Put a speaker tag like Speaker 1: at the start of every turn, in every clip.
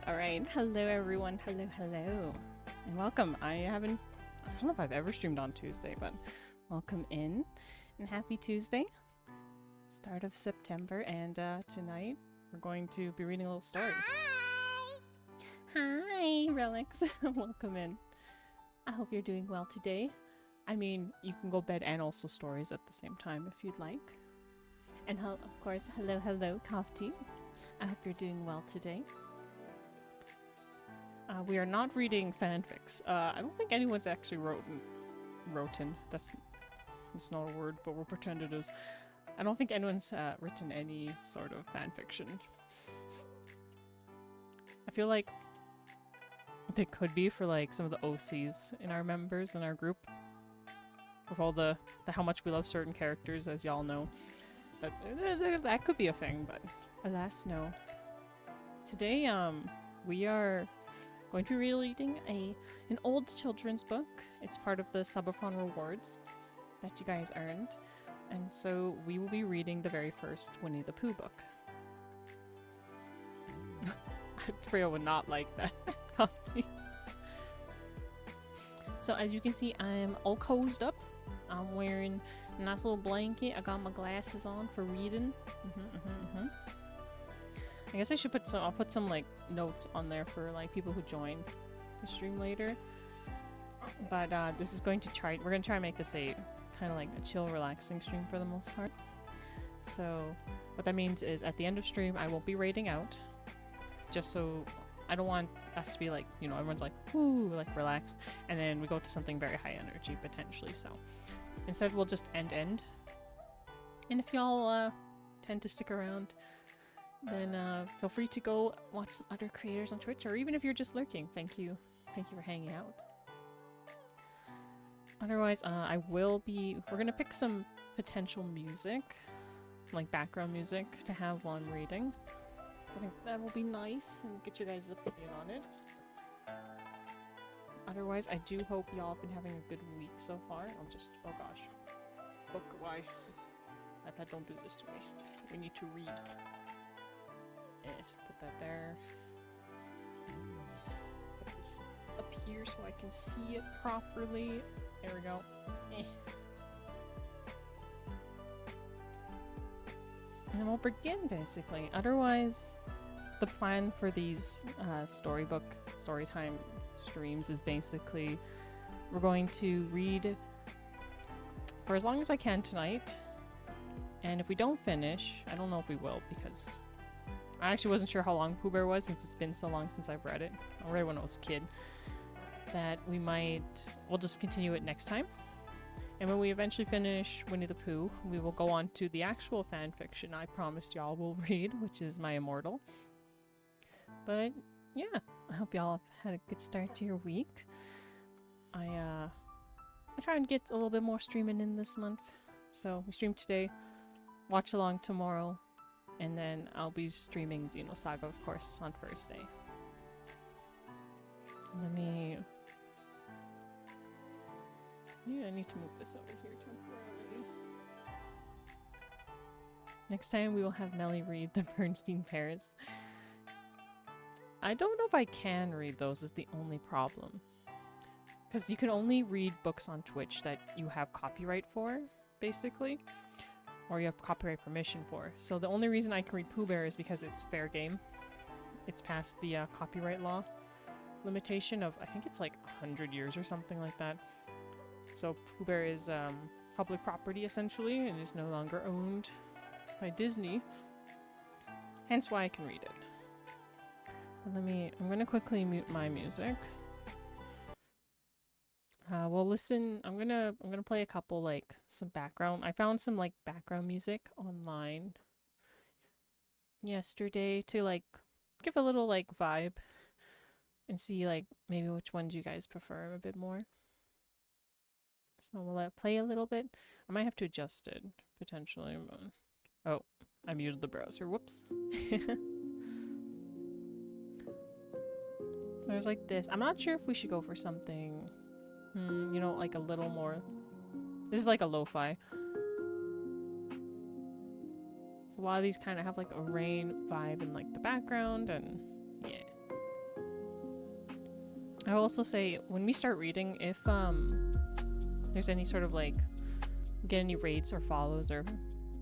Speaker 1: Alright. Hello everyone. Hello. And welcome. I don't know if I've ever streamed on Tuesday, but welcome in. And happy Tuesday. Start of September, and tonight we're going to be reading a little story. Hi, Relics. Welcome in. I hope you're doing well today. I mean, you can go bed and also stories at the same time if you'd like. And of course, hello, Kofti. I hope you're doing well today. We are not reading fanfics. I don't think anyone's actually written. That's not a word, but we'll pretend it is. I don't think anyone's written any sort of fanfiction. I feel like they could be for like some of the OCs in our members in our group. With all the how much we love certain characters, as y'all know. But that could be a thing, but alas, no. Today, we are going to be reading an old children's book. It's part of the Subathon rewards that you guys earned. And so we will be reading the very first Winnie-the-Pooh book. Freya would not like that. So as you can see, I'm all cozied up. I'm wearing a nice little blanket. I got my glasses on for reading. I guess I should put some, I'll put some like notes on there for like people who join the stream later. But this is going to we're going to try and make this a kind of like a chill, relaxing stream for the most part. So what that means is at the end of stream, I won't be raiding out. Just so I don't want us to be like, you know, everyone's like, whoo, like relaxed. And then we go to something very high energy potentially. So instead we'll just end. And if y'all tend to stick around, then feel free to go watch some other creators on Twitch, or even if you're just lurking, thank you for hanging out. Otherwise, we're gonna pick some potential music, like background music, to have while I'm reading. So I think that will be nice and get you guys' opinion on it. Otherwise, I do hope y'all have been having a good week so far. Oh gosh. Book, why? iPad, don't do this to me. We need to read. Put that there. Put this up here so I can see it properly. There we go. And we'll begin basically. Otherwise, the plan for these storytime streams is basically we're going to read for as long as I can tonight. And if we don't finish, I don't know if we will, because I actually wasn't sure how long Pooh Bear was since it's been so long since I've read it. I read it when I was a kid. That we'll just continue it next time. And when we eventually finish Winnie-the-Pooh, we will go on to the actual fanfiction I promised y'all will read, which is My Immortal. But yeah, I hope y'all have had a good start to your week. I try and get a little bit more streaming in this month. So we stream today, watch along tomorrow, and then I'll be streaming Xenosaga, of course, on Thursday. I need to move this over here temporarily. Next time we will have Melly read the Bernstein Pairs. I don't know if I can read those, is the only problem. Because you can only read books on Twitch that you have copyright for, basically. Or you have copyright permission for. So the only reason I can read Pooh Bear is because it's fair game. It's past the copyright law limitation of, I think it's like 100 years or something like that. So Pooh Bear is public property essentially and is no longer owned by Disney. Hence why I can read it. I'm gonna quickly mute my music. We'll listen. I'm gonna play a couple some background. I found some background music online yesterday to give a little vibe and see maybe which ones you guys prefer a bit more. So we'll play a little bit. I might have to adjust it potentially. Oh, I muted the browser. Whoops. So there's this. I'm not sure if we should go for something. You know, a little more. This is a lo-fi. So a lot of these kind of have a rain vibe in the background, and yeah. I will also say, when we start reading, if there's any sort of like, get any raids or follows or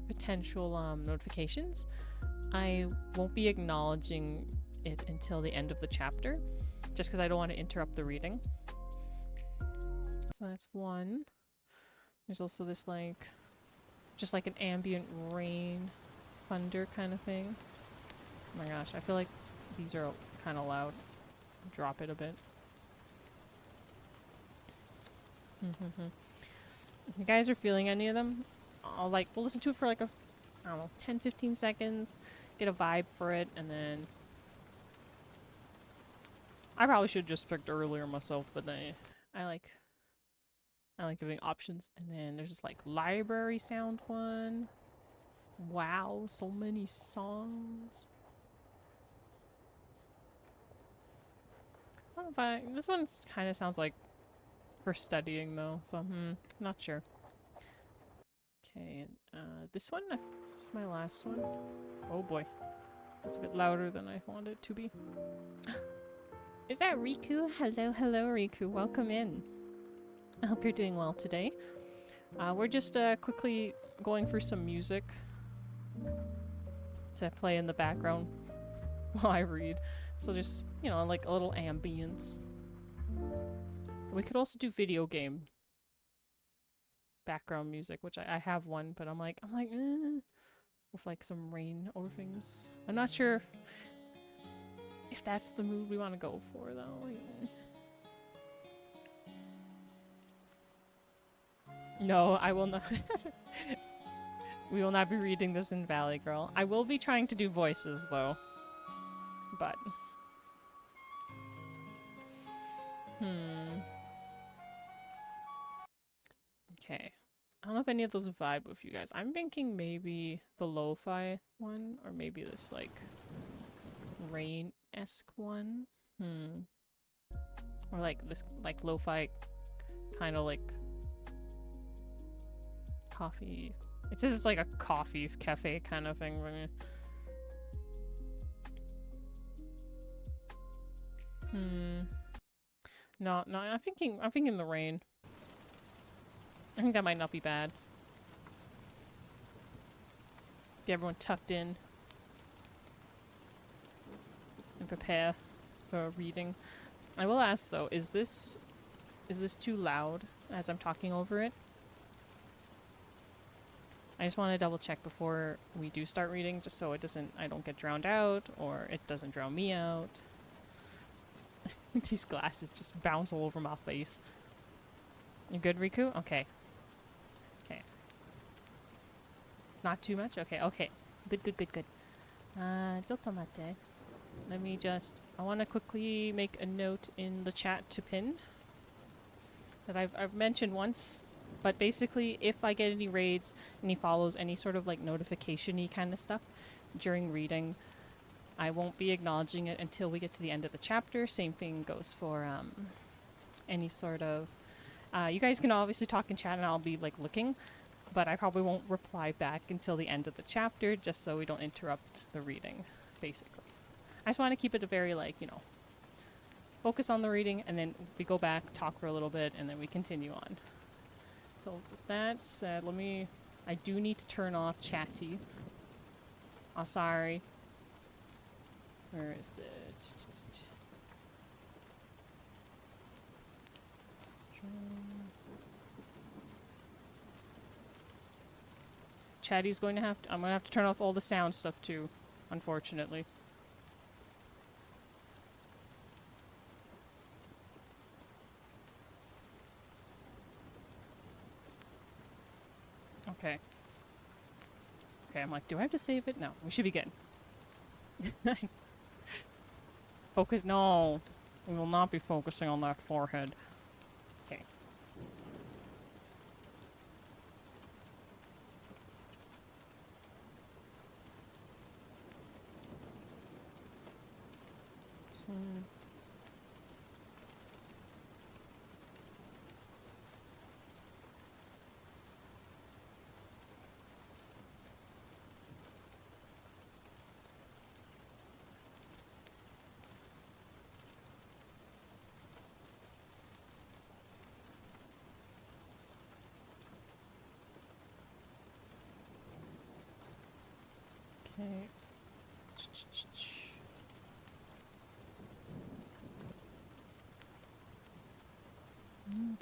Speaker 1: potential notifications, I won't be acknowledging it until the end of the chapter, just because I don't want to interrupt the reading. So that's one. There's also this like, just like an ambient rain, thunder kind of thing. Oh my gosh, I feel like these are kind of loud. Drop it a bit. If you guys are feeling any of them, we'll listen to it for like I don't know, 10-15 seconds, get a vibe for it, and then I probably should have just picked earlier myself, but I like giving options. And then there's this like library sound one. Wow, so many songs. I don't know if this one kind of sounds like for studying though, so not sure. Okay, this one, this is my last one. Oh boy, that's a bit louder than I wanted it to be. Is that Riku? Hello, hello Riku, welcome in. I hope you're doing well today. We're just quickly going through some music to play in the background while I read. So just, you know, like a little ambience. We could also do video game background music, which I have one, but I'm like, with like some rain over things. I'm not sure if that's the mood we want to go for though. No, I will not. We will not be reading this in Valley Girl. I will be trying to do voices though. But okay. I don't know if any of those vibe with you guys. I'm thinking maybe the lo-fi one, or maybe this like rain-esque one. Or like this like lo-fi kind of like coffee. It says it's like a coffee cafe kind of thing. No, I'm thinking the rain. I think that might not be bad. Get everyone tucked in and prepare for reading. I will ask though, is this too loud as I'm talking over it? I just want to double check before we do start reading, just so I don't get drowned out, or it doesn't drown me out. These glasses just bounce all over my face. You good, Riku? Okay. Okay. It's not too much? Okay, okay. Good. Jotomate. Let me just... I want to quickly make a note in the chat to pin that I've mentioned once. But basically, if I get any raids, any follows, any sort of like notification-y kind of stuff during reading, I won't be acknowledging it until we get to the end of the chapter. Same thing goes for any sort of... you guys can obviously talk in chat and I'll be like looking, but I probably won't reply back until the end of the chapter, just so we don't interrupt the reading, basically. I just want to keep it a very like, you know, focus on the reading, and then we go back, talk for a little bit, and then we continue on. So with that said, I do need to turn off chatty. Oh, sorry. Where is it? Chatty's going to I'm gonna have to turn off all the sound stuff too, unfortunately. Okay. Okay, I'm like, do I have to save it? No, we should be good. Focus, no. We will not be focusing on that forehead. Okay.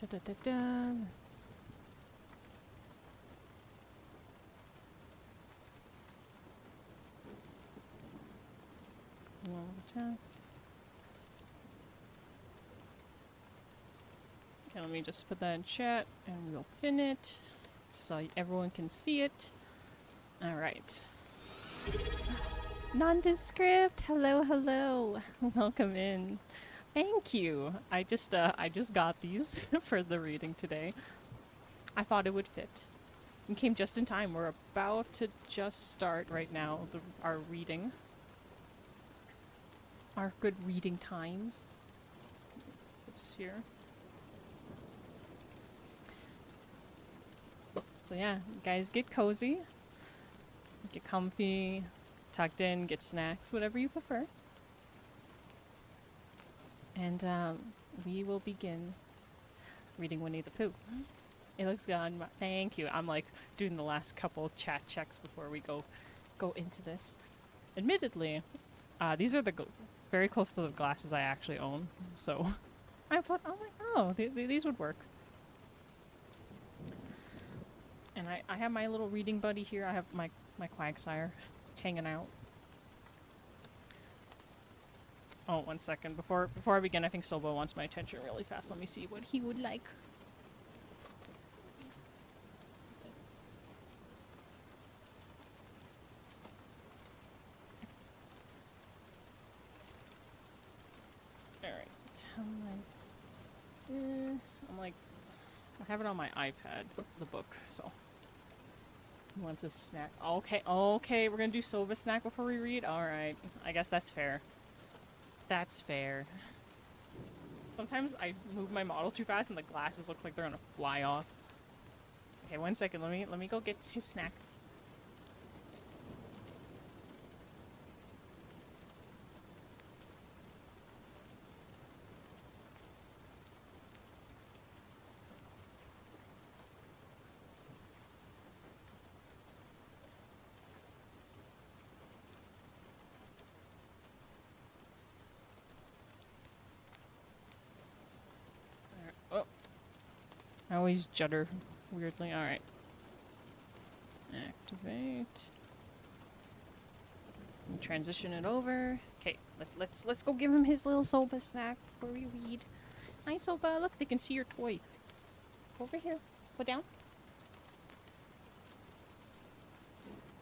Speaker 1: Da, da, da, da. Okay, let me just put that in chat and we'll pin it so everyone can see it. All right. Nondescript. Hello, hello. Welcome in. Thank you. I just got these for the reading today. I thought it would fit. It came just in time. We're about to just start right now our reading. Our good reading times. This here. So yeah, guys, get cozy, get comfy, tucked in, get snacks, whatever you prefer. And we will begin reading Winnie-the-Pooh. It looks good. Thank you. I'm like doing the last couple chat checks before we go into this. Admittedly, these are the very close to the glasses I actually own. So I thought, oh, these would work. And I have my little reading buddy here. I have my Quagsire hanging out. Oh, 1 second. Before I begin, I think Sobo wants my attention really fast. Let me see what he would like. Alright. I'm like, I have it on my iPad, the book, so. He wants a snack. Okay, okay, we're gonna do Soba snack before we read? Alright, I guess that's fair. That's fair. Sometimes I move my model too fast and the glasses look like they're gonna fly off. Okay, 1 second, let me go get his snack. I always judder weirdly. Alright. Activate. And transition it over. Okay, let's go give him his little Soba snack before we read. Hi Soba, look, they can see your toy. Over here. Go down.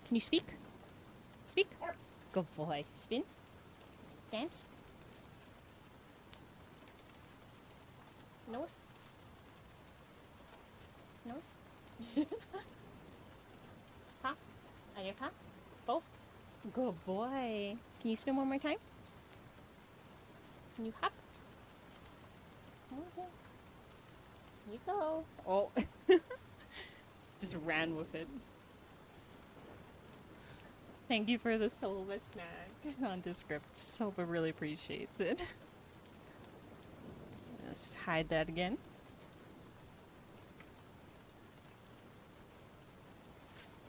Speaker 1: Can you speak? Speak? Good boy. Spin. Dance. Nose. Nose? Huh? On your top? Both? Good boy. Can you spin one more time? Can you hop? Okay. Here you go. Oh. Just ran with it. Thank you for the Soba snack. Nondescript. Soba really appreciates it. Let's hide that again.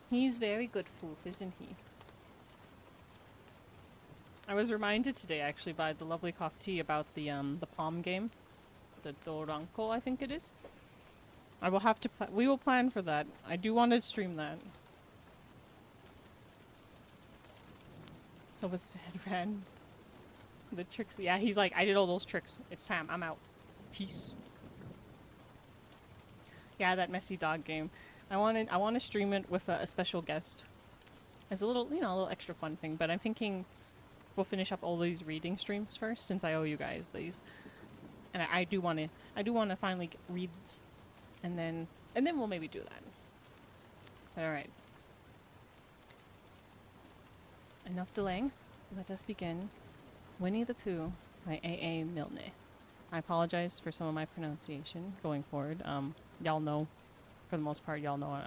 Speaker 1: He's very good foof, isn't he? I was reminded today, actually, by the lovely Cough Tea about the Palm game. The Doranko, I think it is. I will have to we will plan for that. I do want to stream that. So was ran the tricks. Yeah, he's like, I did all those tricks. It's Sam. I'm out. Peace. Yeah, that messy dog game. I want to stream it with a special guest. As a little, you know, a little extra fun thing. But I'm thinking we'll finish up all these reading streams first, since I owe you guys these. And I do want to finally read, and then we'll maybe do that. But all right. Enough delaying. Let us begin. Winnie-the-Pooh by A.A. Milne. I apologize for some of my pronunciation going forward. Y'all know, for the most part, y'all know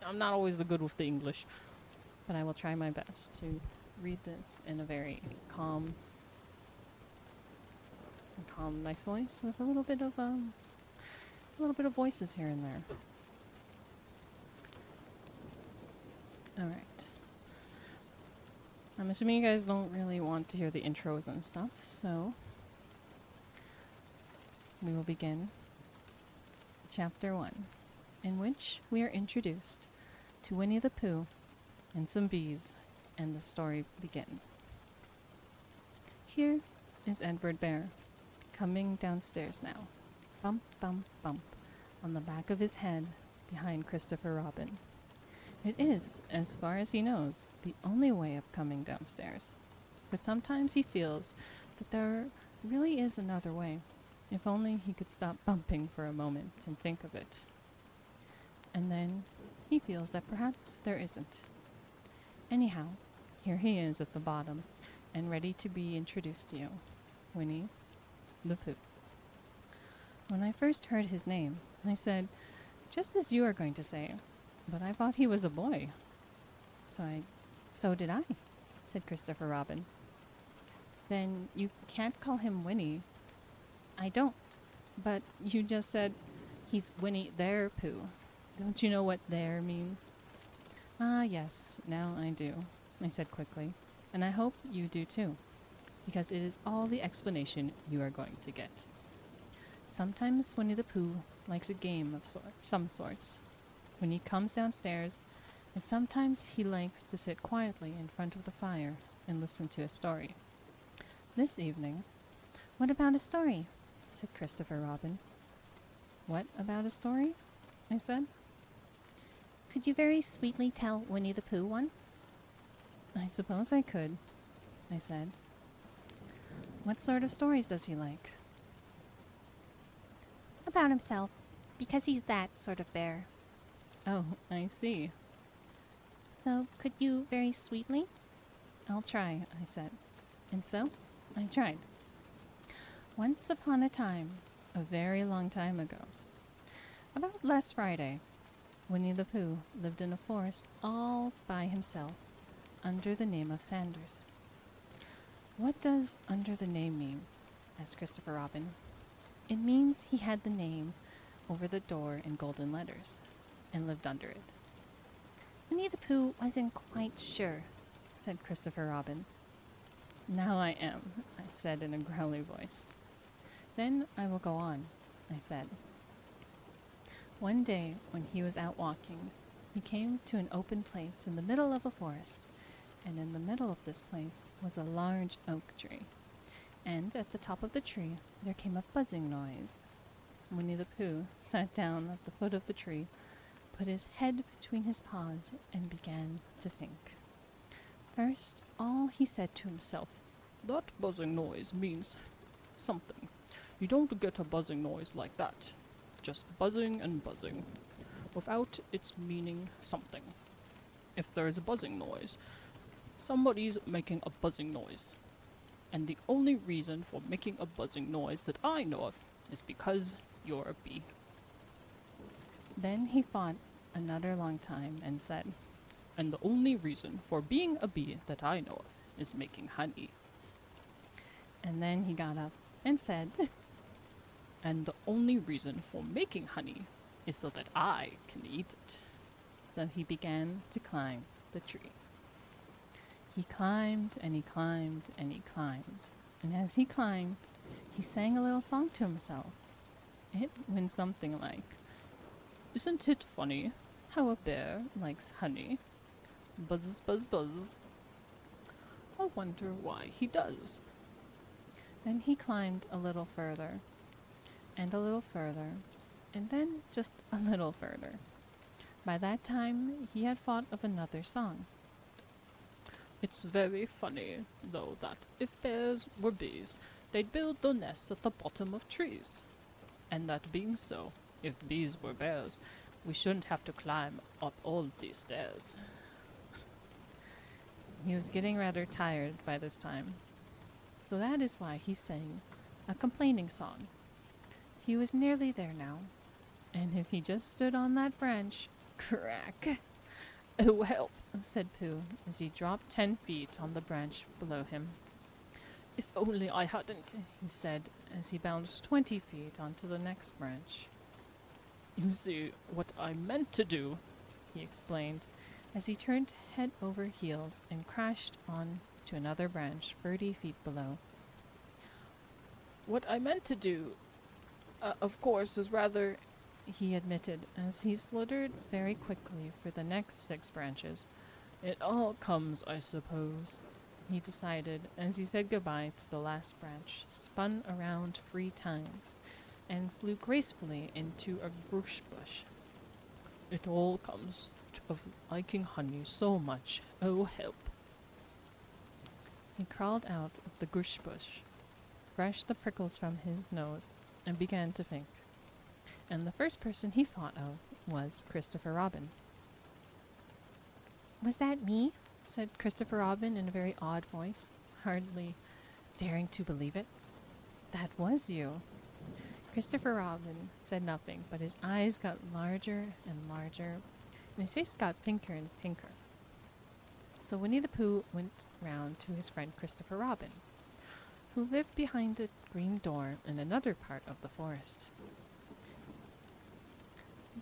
Speaker 1: I'm not always the good with the English, but I will try my best to read this in a very calm, nice voice with a little bit of voices here and there. All right. I'm assuming you guys don't really want to hear the intros and stuff, so we will begin Chapter 1, in which we are introduced to Winnie-the-Pooh and some bees, and the story begins. Here is Edward Bear, coming downstairs now, bump, bump, bump, on the back of his head behind Christopher Robin. It is, as far as he knows, the only way of coming downstairs. But sometimes he feels that there really is another way, if only he could stop bumping for a moment and think of it. And then he feels that perhaps there isn't. Anyhow, here he is at the bottom, and ready to be introduced to you, Winnie-the-Pooh. When I first heard his name, I said, just as you are going to say, but I thought he was a boy. So did I, said Christopher Robin. Then you can't call him Winnie. I don't, but you just said he's Winnie-the-Pooh. Don't you know what there means? Ah, yes, now I do, I said quickly, and I hope you do too, because it is all the explanation you are going to get. Sometimes Winnie-the-Pooh likes a game of some sorts when he comes downstairs, and sometimes he likes to sit quietly in front of the fire and listen to a story. This evening, what about a story? Said Christopher Robin. What about a story? I said. Could you very sweetly tell Winnie-the-Pooh one? I suppose I could, I said. What sort of stories does he like? About himself, because he's that sort of bear. Oh, I see. So, could you very sweetly? I'll try, I said. And so, I tried. Once upon a time, a very long time ago, about last Friday, Winnie-the-Pooh lived in a forest all by himself, under the name of Sanders. What does under the name mean? Asked Christopher Robin. It means he had the name over the door in golden letters, and lived under it. Winnie-the-Pooh wasn't quite sure, said Christopher Robin. Now I am, I said in a growly voice. Then I will go on, I said. One day, when he was out walking, he came to an open place in the middle of a forest, and in the middle of this place was a large oak tree, and at the top of the tree there came a buzzing noise. Winnie-the-Pooh sat down at the foot of the tree, put his head between his paws, and began to think. First, all he said to himself, that buzzing noise means something. You don't get a buzzing noise like that. Just buzzing and buzzing, without its meaning something. If there is a buzzing noise, somebody's making a buzzing noise. And the only reason for making a buzzing noise that I know of is because you're a bee. Then he thought another long time and said, and the only reason for being a bee that I know of is making honey. And then he got up and said, and the only reason for making honey is so that I can eat it. So he began to climb the tree. He climbed and he climbed and he climbed. And as he climbed, he sang a little song to himself. It went something like, isn't it funny how a bear likes honey? Buzz, buzz, buzz. I wonder why he does. Then he climbed a little further, and a little further, and then just a little further. By that time, he had thought of another song. It's very funny, though, that if bears were bees, they'd build their nests at the bottom of trees. And that being so, if bees were bears, we shouldn't have to climb up all these stairs. He was getting rather tired by this time, so that is why he sang a complaining song. He was nearly there now, and if he just stood on that branch, crack! Oh, help, said Pooh, as he dropped 10 feet on the branch below him. If only I hadn't, he said, as he bounced 20 feet onto the next branch. You see, what I meant to do, he explained, as he turned head over heels and crashed on to another branch 30 feet below. What I meant to do, of course, was rather, he admitted, as he slithered very quickly for the next 6 branches. It all comes, I suppose, he decided as he said goodbye to the last branch, spun around 3 times, and flew gracefully into a goose bush. It all comes of liking honey so much. Oh, help. He crawled out of the goose bush, brushed the prickles from his nose, and began to think. And the first person he thought of was Christopher Robin. Was that me? Said Christopher Robin in a very odd voice, hardly daring to believe it. That was you. Christopher Robin said nothing, but his eyes got larger and larger, and his face got pinker and pinker. So Winnie-the-Pooh went round to his friend Christopher Robin, who lived behind a green door in another part of the forest.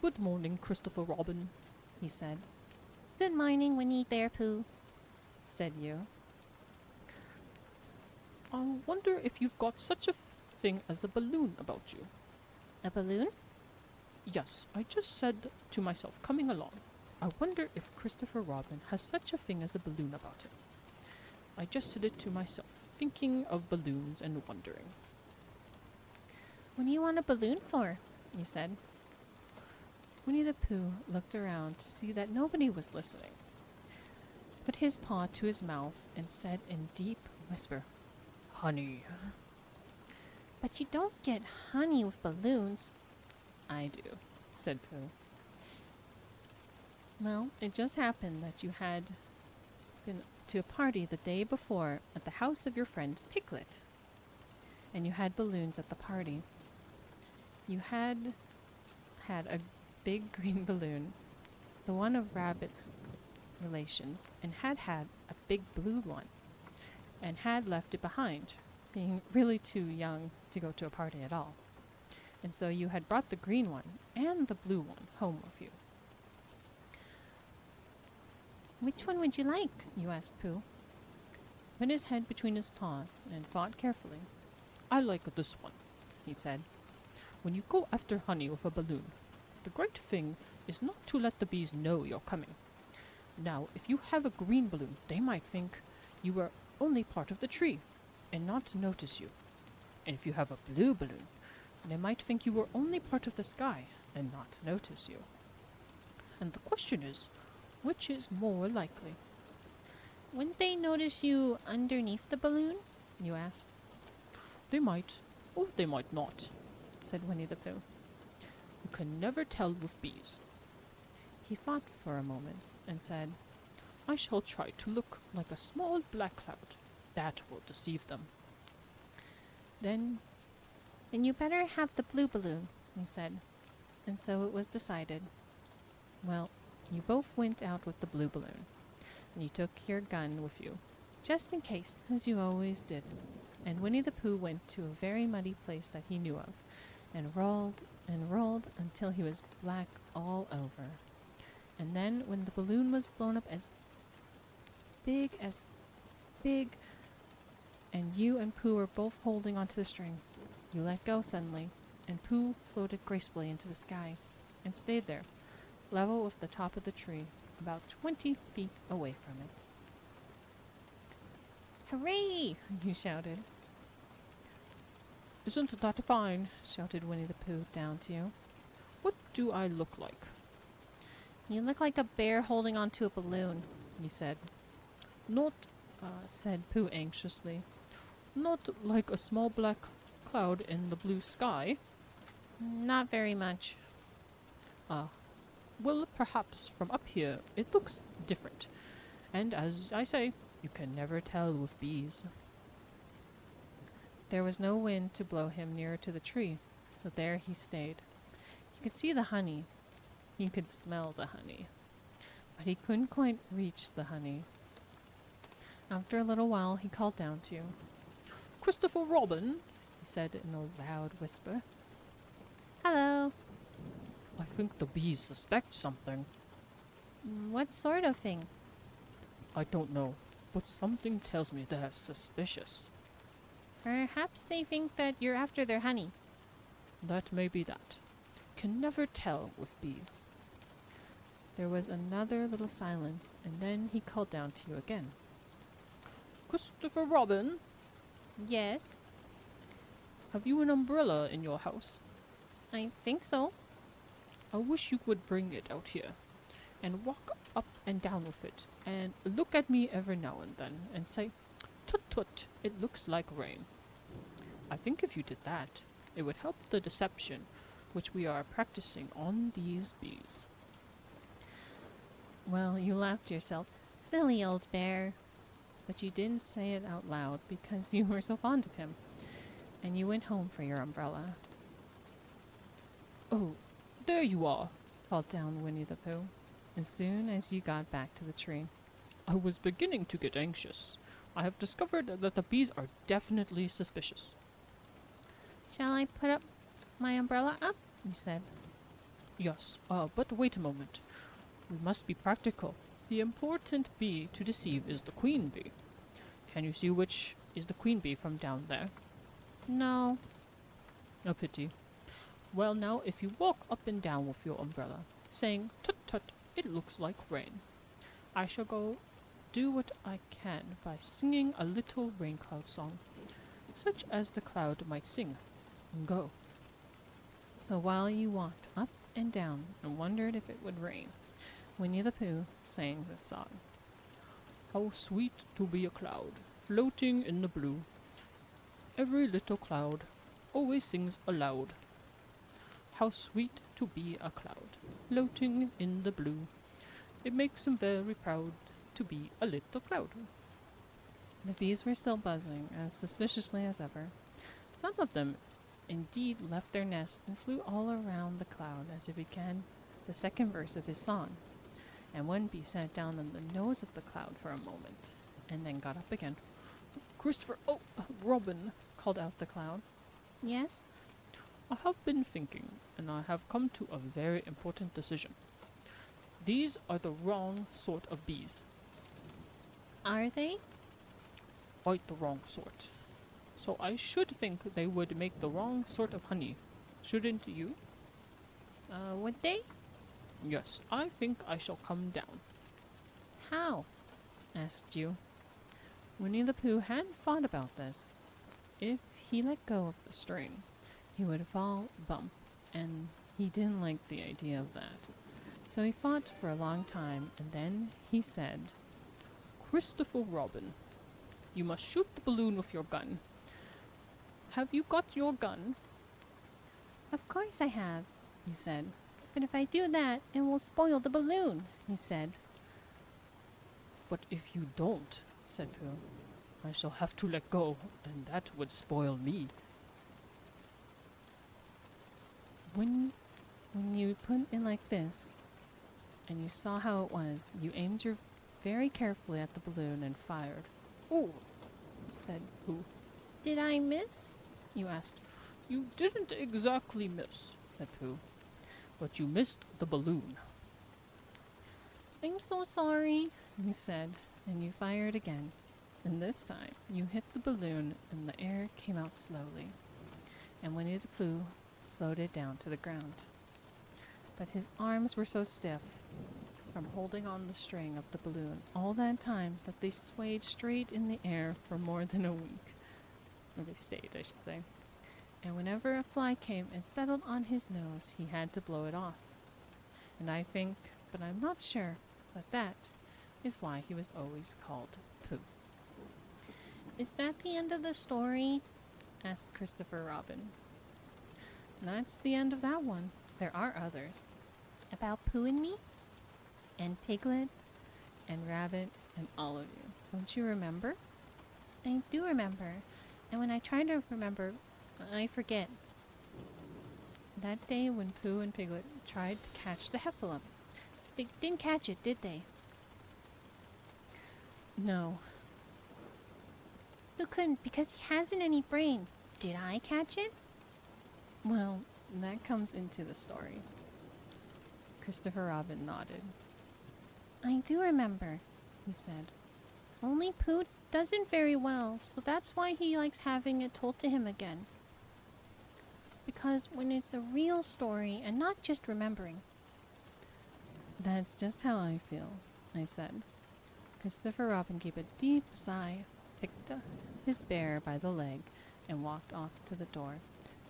Speaker 1: Good morning, Christopher Robin, he said. Good morning, Winnie-the-Pooh, said you. I wonder if you've got such a thing as a balloon about you. A balloon? Yes, I just said to myself coming along, I wonder if Christopher Robin has such a thing as a balloon about him. I just said it to myself, thinking of balloons and wondering. What do you want a balloon for? You said. Winnie-the-Pooh looked around to see that nobody was listening, put his paw to his mouth, and said in deep whisper, Honey. But you don't get honey with balloons. I do, said Pooh. Well, it just happened that you had been to a party the day before at the house of your friend Piglet, and you had balloons at the party. You had a big green balloon, the one of Rabbit's relations, and had a big blue one, and had left it behind, being really too young to go to a party at all. And so you had brought the green one and the blue one home with you. Which one would you like? You asked Pooh. Put his head between his paws and thought carefully. I like this one, he said. When you go after honey with a balloon, the great thing is not to let the bees know you're coming. Now, if you have a green balloon, they might think you are only part of the tree and not notice you. And if you have a blue balloon, they might think you were only part of the sky and not notice you. And the question is, which is more likely? Wouldn't they notice you underneath the balloon? You asked. They might, or they might not, said Winnie-the-Pooh. You can never tell with bees. He thought for a moment and said, I shall try to look like a small black cloud. That will deceive them. Then you better have the blue balloon, you said. And so it was decided. Well, you both went out with the blue balloon, and you took your gun with you, just in case, as you always did. And Winnie-the-Pooh went to a very muddy place that he knew of, and rolled until he was black all over. And then, when the balloon was blown up as big, and you and Pooh were both holding onto the string, you let go suddenly, and Pooh floated gracefully into the sky, and stayed there, level with the top of the tree, about 20 feet away from it. Hooray! You shouted. Isn't that fine? Shouted Winnie-the-Pooh down to you. What do I look like? You look like a bear holding onto a balloon, you said. Not, said Pooh anxiously. Not like a small black cloud in the blue sky? Not very much. Well, perhaps from up here it looks different. And as I say, you can never tell with bees. There was no wind to blow him nearer to the tree, so there he stayed. He could see the honey. He could smell the honey. But he couldn't quite reach the honey. After a little while, he called down to you. Christopher Robin, he said in a loud whisper. Hello. I think the bees suspect something. What sort of thing?
Speaker 2: I don't know, but something tells me they're suspicious.
Speaker 1: Perhaps they think that you're after their honey.
Speaker 2: That may be that. Can never tell with bees.
Speaker 1: There was another little silence, and then he called down to you again.
Speaker 2: Christopher Robin,
Speaker 1: Yes,
Speaker 2: have you an umbrella in your house?
Speaker 1: I think so.
Speaker 2: I wish you would bring it out here and walk up and down with it and look at me every now and then and say, "Tut tut, it looks like rain." I think if you did that, it would help the deception which we are practicing on these bees.
Speaker 1: Well, you laughed to yourself. Silly old bear. But you didn't say it out loud because you were so fond of him. And you went home for your umbrella.
Speaker 2: Oh, there you are.
Speaker 1: Called down Winnie-the-Pooh as soon as you got back to the tree.
Speaker 2: I was beginning to get anxious. I have discovered that the bees are definitely suspicious.
Speaker 1: Shall I put up my umbrella up? You said.
Speaker 2: Yes, but wait a moment. We must be practical. The important bee to deceive is the queen bee. Can you see which is the queen bee from down there?
Speaker 1: No.
Speaker 2: A pity. Well, now, if you walk up and down with your umbrella, saying, "Tut tut, it looks like rain," I shall go do what I can by singing a little rain cloud song, such as the cloud might sing. Go.
Speaker 1: So while you walked up and down and wondered if it would rain, Winnie-the-Pooh sang this song.
Speaker 2: How sweet to be a cloud, floating in the blue. Every little cloud always sings aloud. How sweet to be a cloud, floating in the blue. It makes him very proud to be a little cloud.
Speaker 1: The bees were still buzzing as suspiciously as ever. Some of them indeed left their nest and flew all around the cloud as he began the second verse of his song. And one bee sat down on the nose of the cloud for a moment, and then got up again.
Speaker 2: Christopher, Robin, called out the cloud.
Speaker 1: Yes?
Speaker 2: I have been thinking, and I have come to a very important decision. These are the wrong sort of bees.
Speaker 1: Are they?
Speaker 2: Quite the wrong sort. So I should think they would make the wrong sort of honey. Shouldn't you?
Speaker 1: Would they?
Speaker 2: Yes, I think I shall come down.
Speaker 1: How? Asked you. Winnie-the-Pooh hadn't thought about this. If he let go of the string, he would fall bump, and he didn't like the idea of that. So he thought for a long time, and then he said,
Speaker 2: Christopher Robin, you must shoot the balloon with your gun. Have you got your gun?
Speaker 1: Of course I have, you said. But if I do that, it will spoil the balloon, he said.
Speaker 2: But if you don't, said Pooh, I shall have to let go, and that would spoil me.
Speaker 1: When you put it like this, and you saw how it was, you aimed your very carefully at the balloon and fired.
Speaker 2: Oh, said Pooh.
Speaker 1: Did I miss?
Speaker 2: You asked. You didn't exactly miss, said Pooh, but you missed the balloon.
Speaker 1: I'm so sorry, you said, and you fired again. And this time, you hit the balloon and the air came out slowly. And Winnie-the-Pooh floated down to the ground. But his arms were so stiff from holding on the string of the balloon all that time that they swayed straight in the air for more than a week. Or they stayed, I should say. And whenever a fly came and settled on his nose, he had to blow it off. And I think, but I'm not sure, but that is why he was always called Pooh. Is that the end of the story? Asked Christopher Robin. That's the end of that one. There are others. About Pooh and me? And Piglet? And Rabbit? And all of you. Don't you remember? I do remember. And when I try to remember, I forget. That day when Pooh and Piglet tried to catch the heffalump. They didn't catch it, did they? No. Who couldn't? Because he hasn't any brain. Did I catch it? Well, that comes into the story. Christopher Robin nodded.
Speaker 3: I do remember, he said. Only Pooh doesn't very well, so that's why he likes having it told to him again. Because when it's a real story and not just remembering.
Speaker 1: That's just how I feel, I said. Christopher Robin gave a deep sigh, picked up his bear by the leg, and walked off to the door,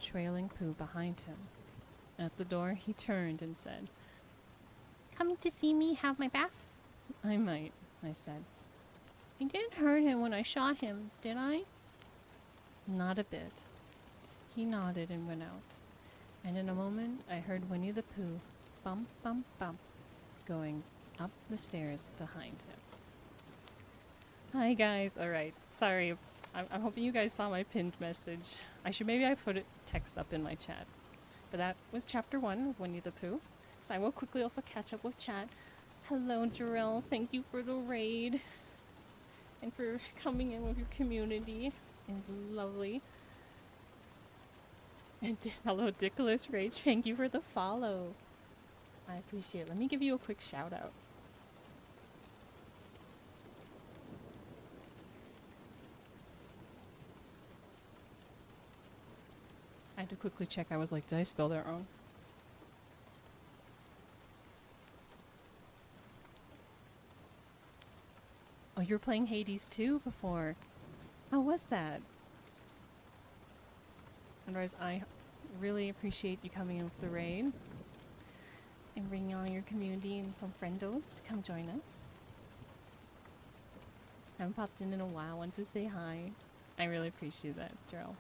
Speaker 1: trailing Pooh behind him. At the door, he turned and said,
Speaker 3: Coming to see me have my bath?
Speaker 1: I might, I said.
Speaker 3: I didn't hurt him when I shot him, did I?
Speaker 1: Not a bit. He nodded and went out, and in a moment I heard Winnie-the-Pooh bump, bump, bump, going up the stairs behind him. Hi guys, alright, sorry, I'm hoping you guys saw my pinned message. Maybe I put it text up in my chat. But that was chapter 1 of Winnie-the-Pooh. So I will quickly also catch up with chat. Hello Jarrell, thank you for the raid. And for coming in with your community. It's lovely. And hello Dickless Rage, thank you for the follow. I appreciate it. Let me give you a quick shout out. I had to quickly check. I was like, did I spell that wrong? Oh, you were playing Hades 2 before. How was that? Otherwise, I really appreciate you coming in with the raid and bringing on your community and some friendos to come join us. I haven't popped in a while. Want to say hi. I really appreciate that, Jarrell.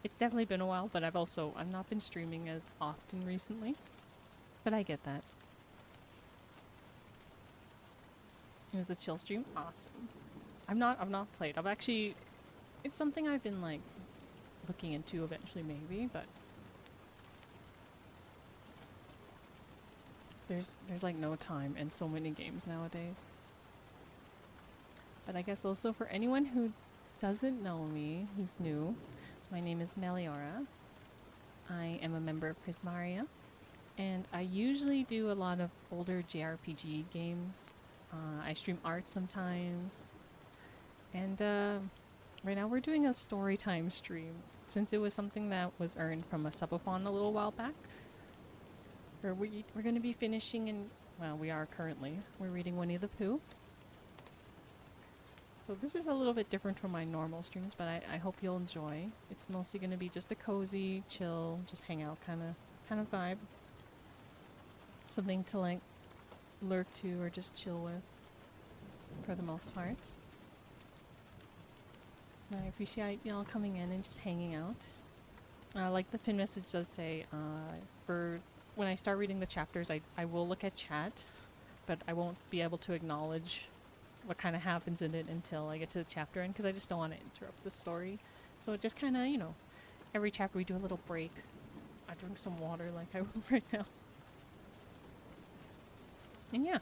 Speaker 1: It's definitely been a while, but I've not been streaming as often recently. But I get that. It was a chill stream. Awesome. I've not played. It's something I've been like looking into eventually maybe, but there's like no time and so many games nowadays. But I guess also for anyone who doesn't know me, who's new, my name is Meliora. I am a member of Prismaria, and I usually do a lot of older JRPG games. I stream art sometimes, and right now we're doing a story time stream since it was something that was earned from a subathon a little while back. We're going to be finishing, and well, we are currently. We're reading Winnie-the-Pooh. So this is a little bit different from my normal streams, but I hope you'll enjoy. It's mostly going to be just a cozy, chill, just hang out kind of vibe. Something to like lurk to or just chill with for the most part. I appreciate y'all coming in and just hanging out. Like the pin message does say, for when I start reading the chapters, I will look at chat, but I won't be able to acknowledge what kind of happens in it until I get to the chapter end, because I just don't want to interrupt the story. So it just kind of, every chapter we do a little break. I drink some water like I will right now. And yeah.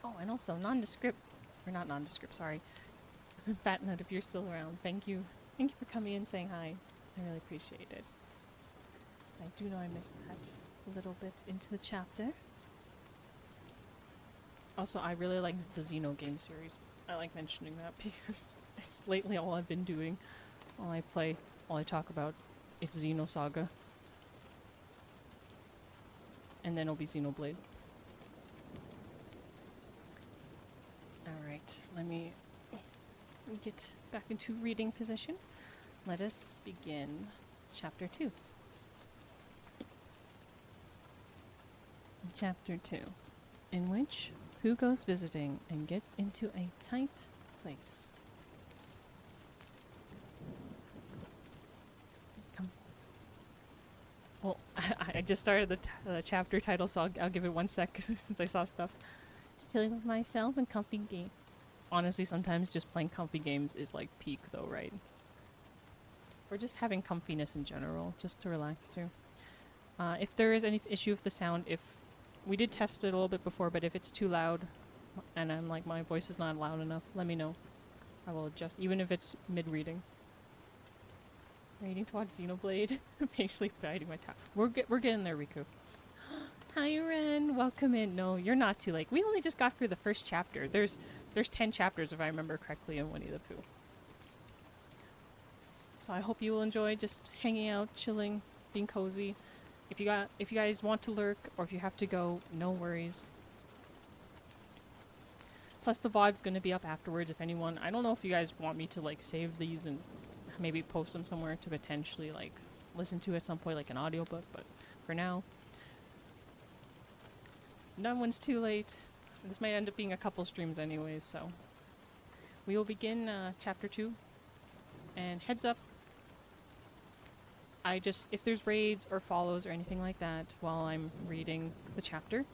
Speaker 1: Oh, and also nondescript, or not nondescript, sorry. Fat Nut, if you're still around, thank you. Thank you for coming in and saying hi. I really appreciate it. I do know I missed that a little bit into the chapter. Also, I really like the Xeno game series. I like mentioning that because it's lately all I've been doing. All I talk about, it's Xenosaga. And then it'll be Xenoblade. Alright, let me get back into reading position. Let us begin chapter 2. Chapter 2, in which Pooh goes visiting and gets into a tight place. Come. Well, I just started the chapter title, so I'll give it 1 sec since I saw stuff. Just chilling with myself and comfy game. Honestly, sometimes just playing comfy games is like peak though, right? Or just having comfiness in general, just to relax too. If there is any issue with the sound, we did test it a little bit before, but if it's too loud and I'm like my voice is not loud enough, let me know. I will adjust, even if it's mid-reading. Waiting to watch Xenoblade. Patiently biting my top. We're getting there, Riku. Hi, Ren. in, welcome in. No, you're not too late. We only just got through the first chapter. There's 10 chapters if I remember correctly in Winnie-the-Pooh. So I hope you will enjoy just hanging out, chilling, being cozy. If you guys want to lurk or if you have to go, no worries. Plus the VOD's going to be up afterwards if anyone... I don't know if you guys want me to like save these and maybe post them somewhere to potentially like listen to at some point like an audiobook, but for now, no one's too late. This might end up being a couple streams anyways, so we will begin chapter 2. And heads up, if there's raids or follows or anything like that while I'm reading the chapter,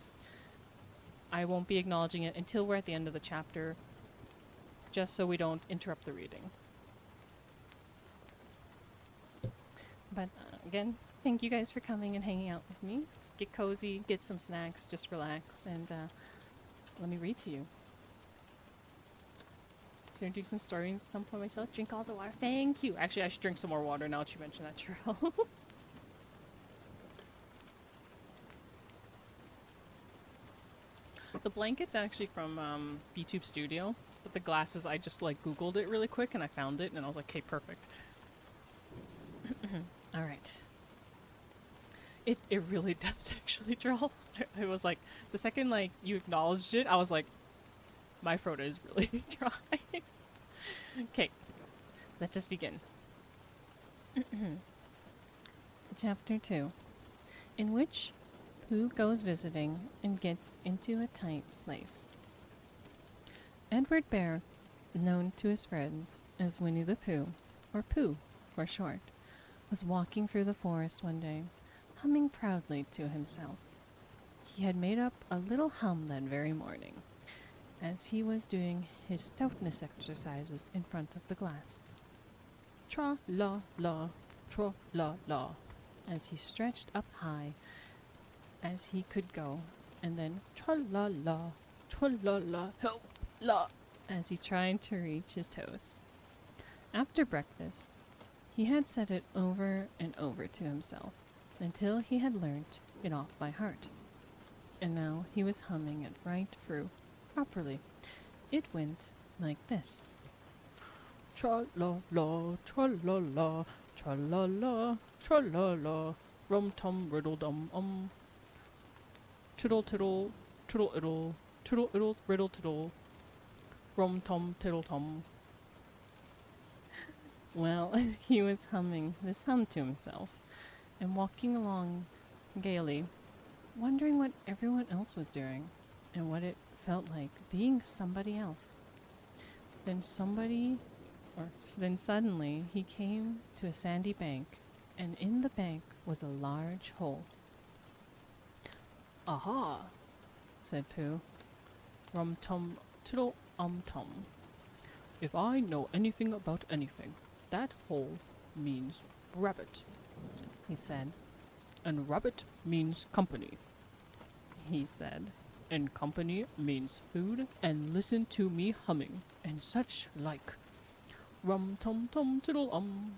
Speaker 1: I won't be acknowledging it until we're at the end of the chapter, just so we don't interrupt the reading. But again, thank you guys for coming and hanging out with me. Get cozy, get some snacks, just relax, and let me read to you. So I'm doing some stories at some point myself. Drink all the water. Thank you. Actually, I should drink some more water now that you mentioned that, Cheryl. The blanket's actually from VTube Studio, but the glasses, I just like Googled it really quick and I found it and I was like, okay, perfect. Alright. It really does actually, Cheryl. I was like, the second like you acknowledged it, I was like, my throat is really dry. Okay, let us begin. Chapter 2, in which Pooh goes visiting and gets into a tight place. Edward Bear, known to his friends as Winnie-the-Pooh, or Pooh for short, was walking through the forest one day, humming proudly to himself. He had made up a little hum that very morning, as he was doing his stoutness exercises in front of the glass. Tra-la-la, tra-la-la, as he stretched up high as he could go, and then tra-la-la, tra-la-la, help-la, as he tried to reach his toes. After breakfast, he had said it over and over to himself, until he had learnt it off by heart. And now he was humming it right through, properly. It went like this. Tra-la-la, tra-la-la, tra-la-la, tra-la-la, rum-tum-riddle-dum-um. Tiddle-tiddle, tiddle-iddle, tiddle-iddle, riddle-tiddle, rum-tum-tiddle-tum. Well, he was humming this hum to himself, and walking along gaily, wondering what everyone else was doing, and what it felt like being somebody else. Then suddenly he came to a sandy bank, and in the bank was a large hole. "Aha!" said Pooh. "Rum-tum, tiddle-um-tum. If I know anything about anything, that hole means rabbit," he said. "And rabbit means company," he said. "And company means food, and listen to me humming, and such like. Rum-tum-tum-tiddle-um."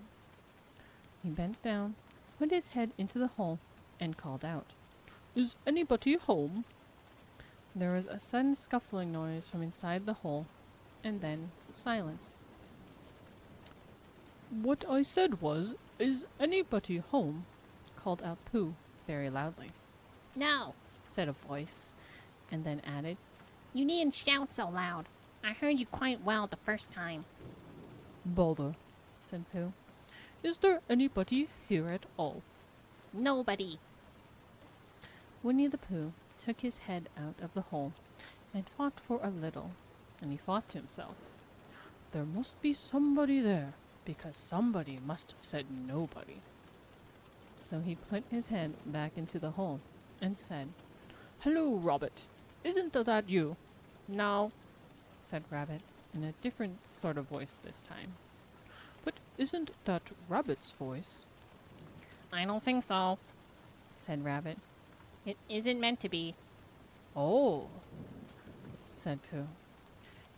Speaker 1: He bent down, put his head into the hole, and called out, "Is anybody home?" There was a sudden scuffling noise from inside the hole, and then silence. "What I said was, is anybody home?" called out Pooh very loudly.
Speaker 3: No,
Speaker 1: Said a voice, and then added,
Speaker 3: you needn't shout so loud. I heard you quite well the first time.
Speaker 1: "Bother," said Pooh. "Is there anybody here at all?"
Speaker 3: Nobody.
Speaker 1: Winnie-the-Pooh took his head out of the hole and thought for a little, and he thought to himself, "There must be somebody there, because somebody must have said nobody." So he put his head back into the hole and said, "Hello, Rabbit. Isn't that you?" "No," said Rabbit, in a different sort of voice this time. "But isn't that Rabbit's voice?"
Speaker 3: I don't think so.
Speaker 1: said Rabbit.
Speaker 3: It isn't meant to be.
Speaker 1: "Oh," said Pooh.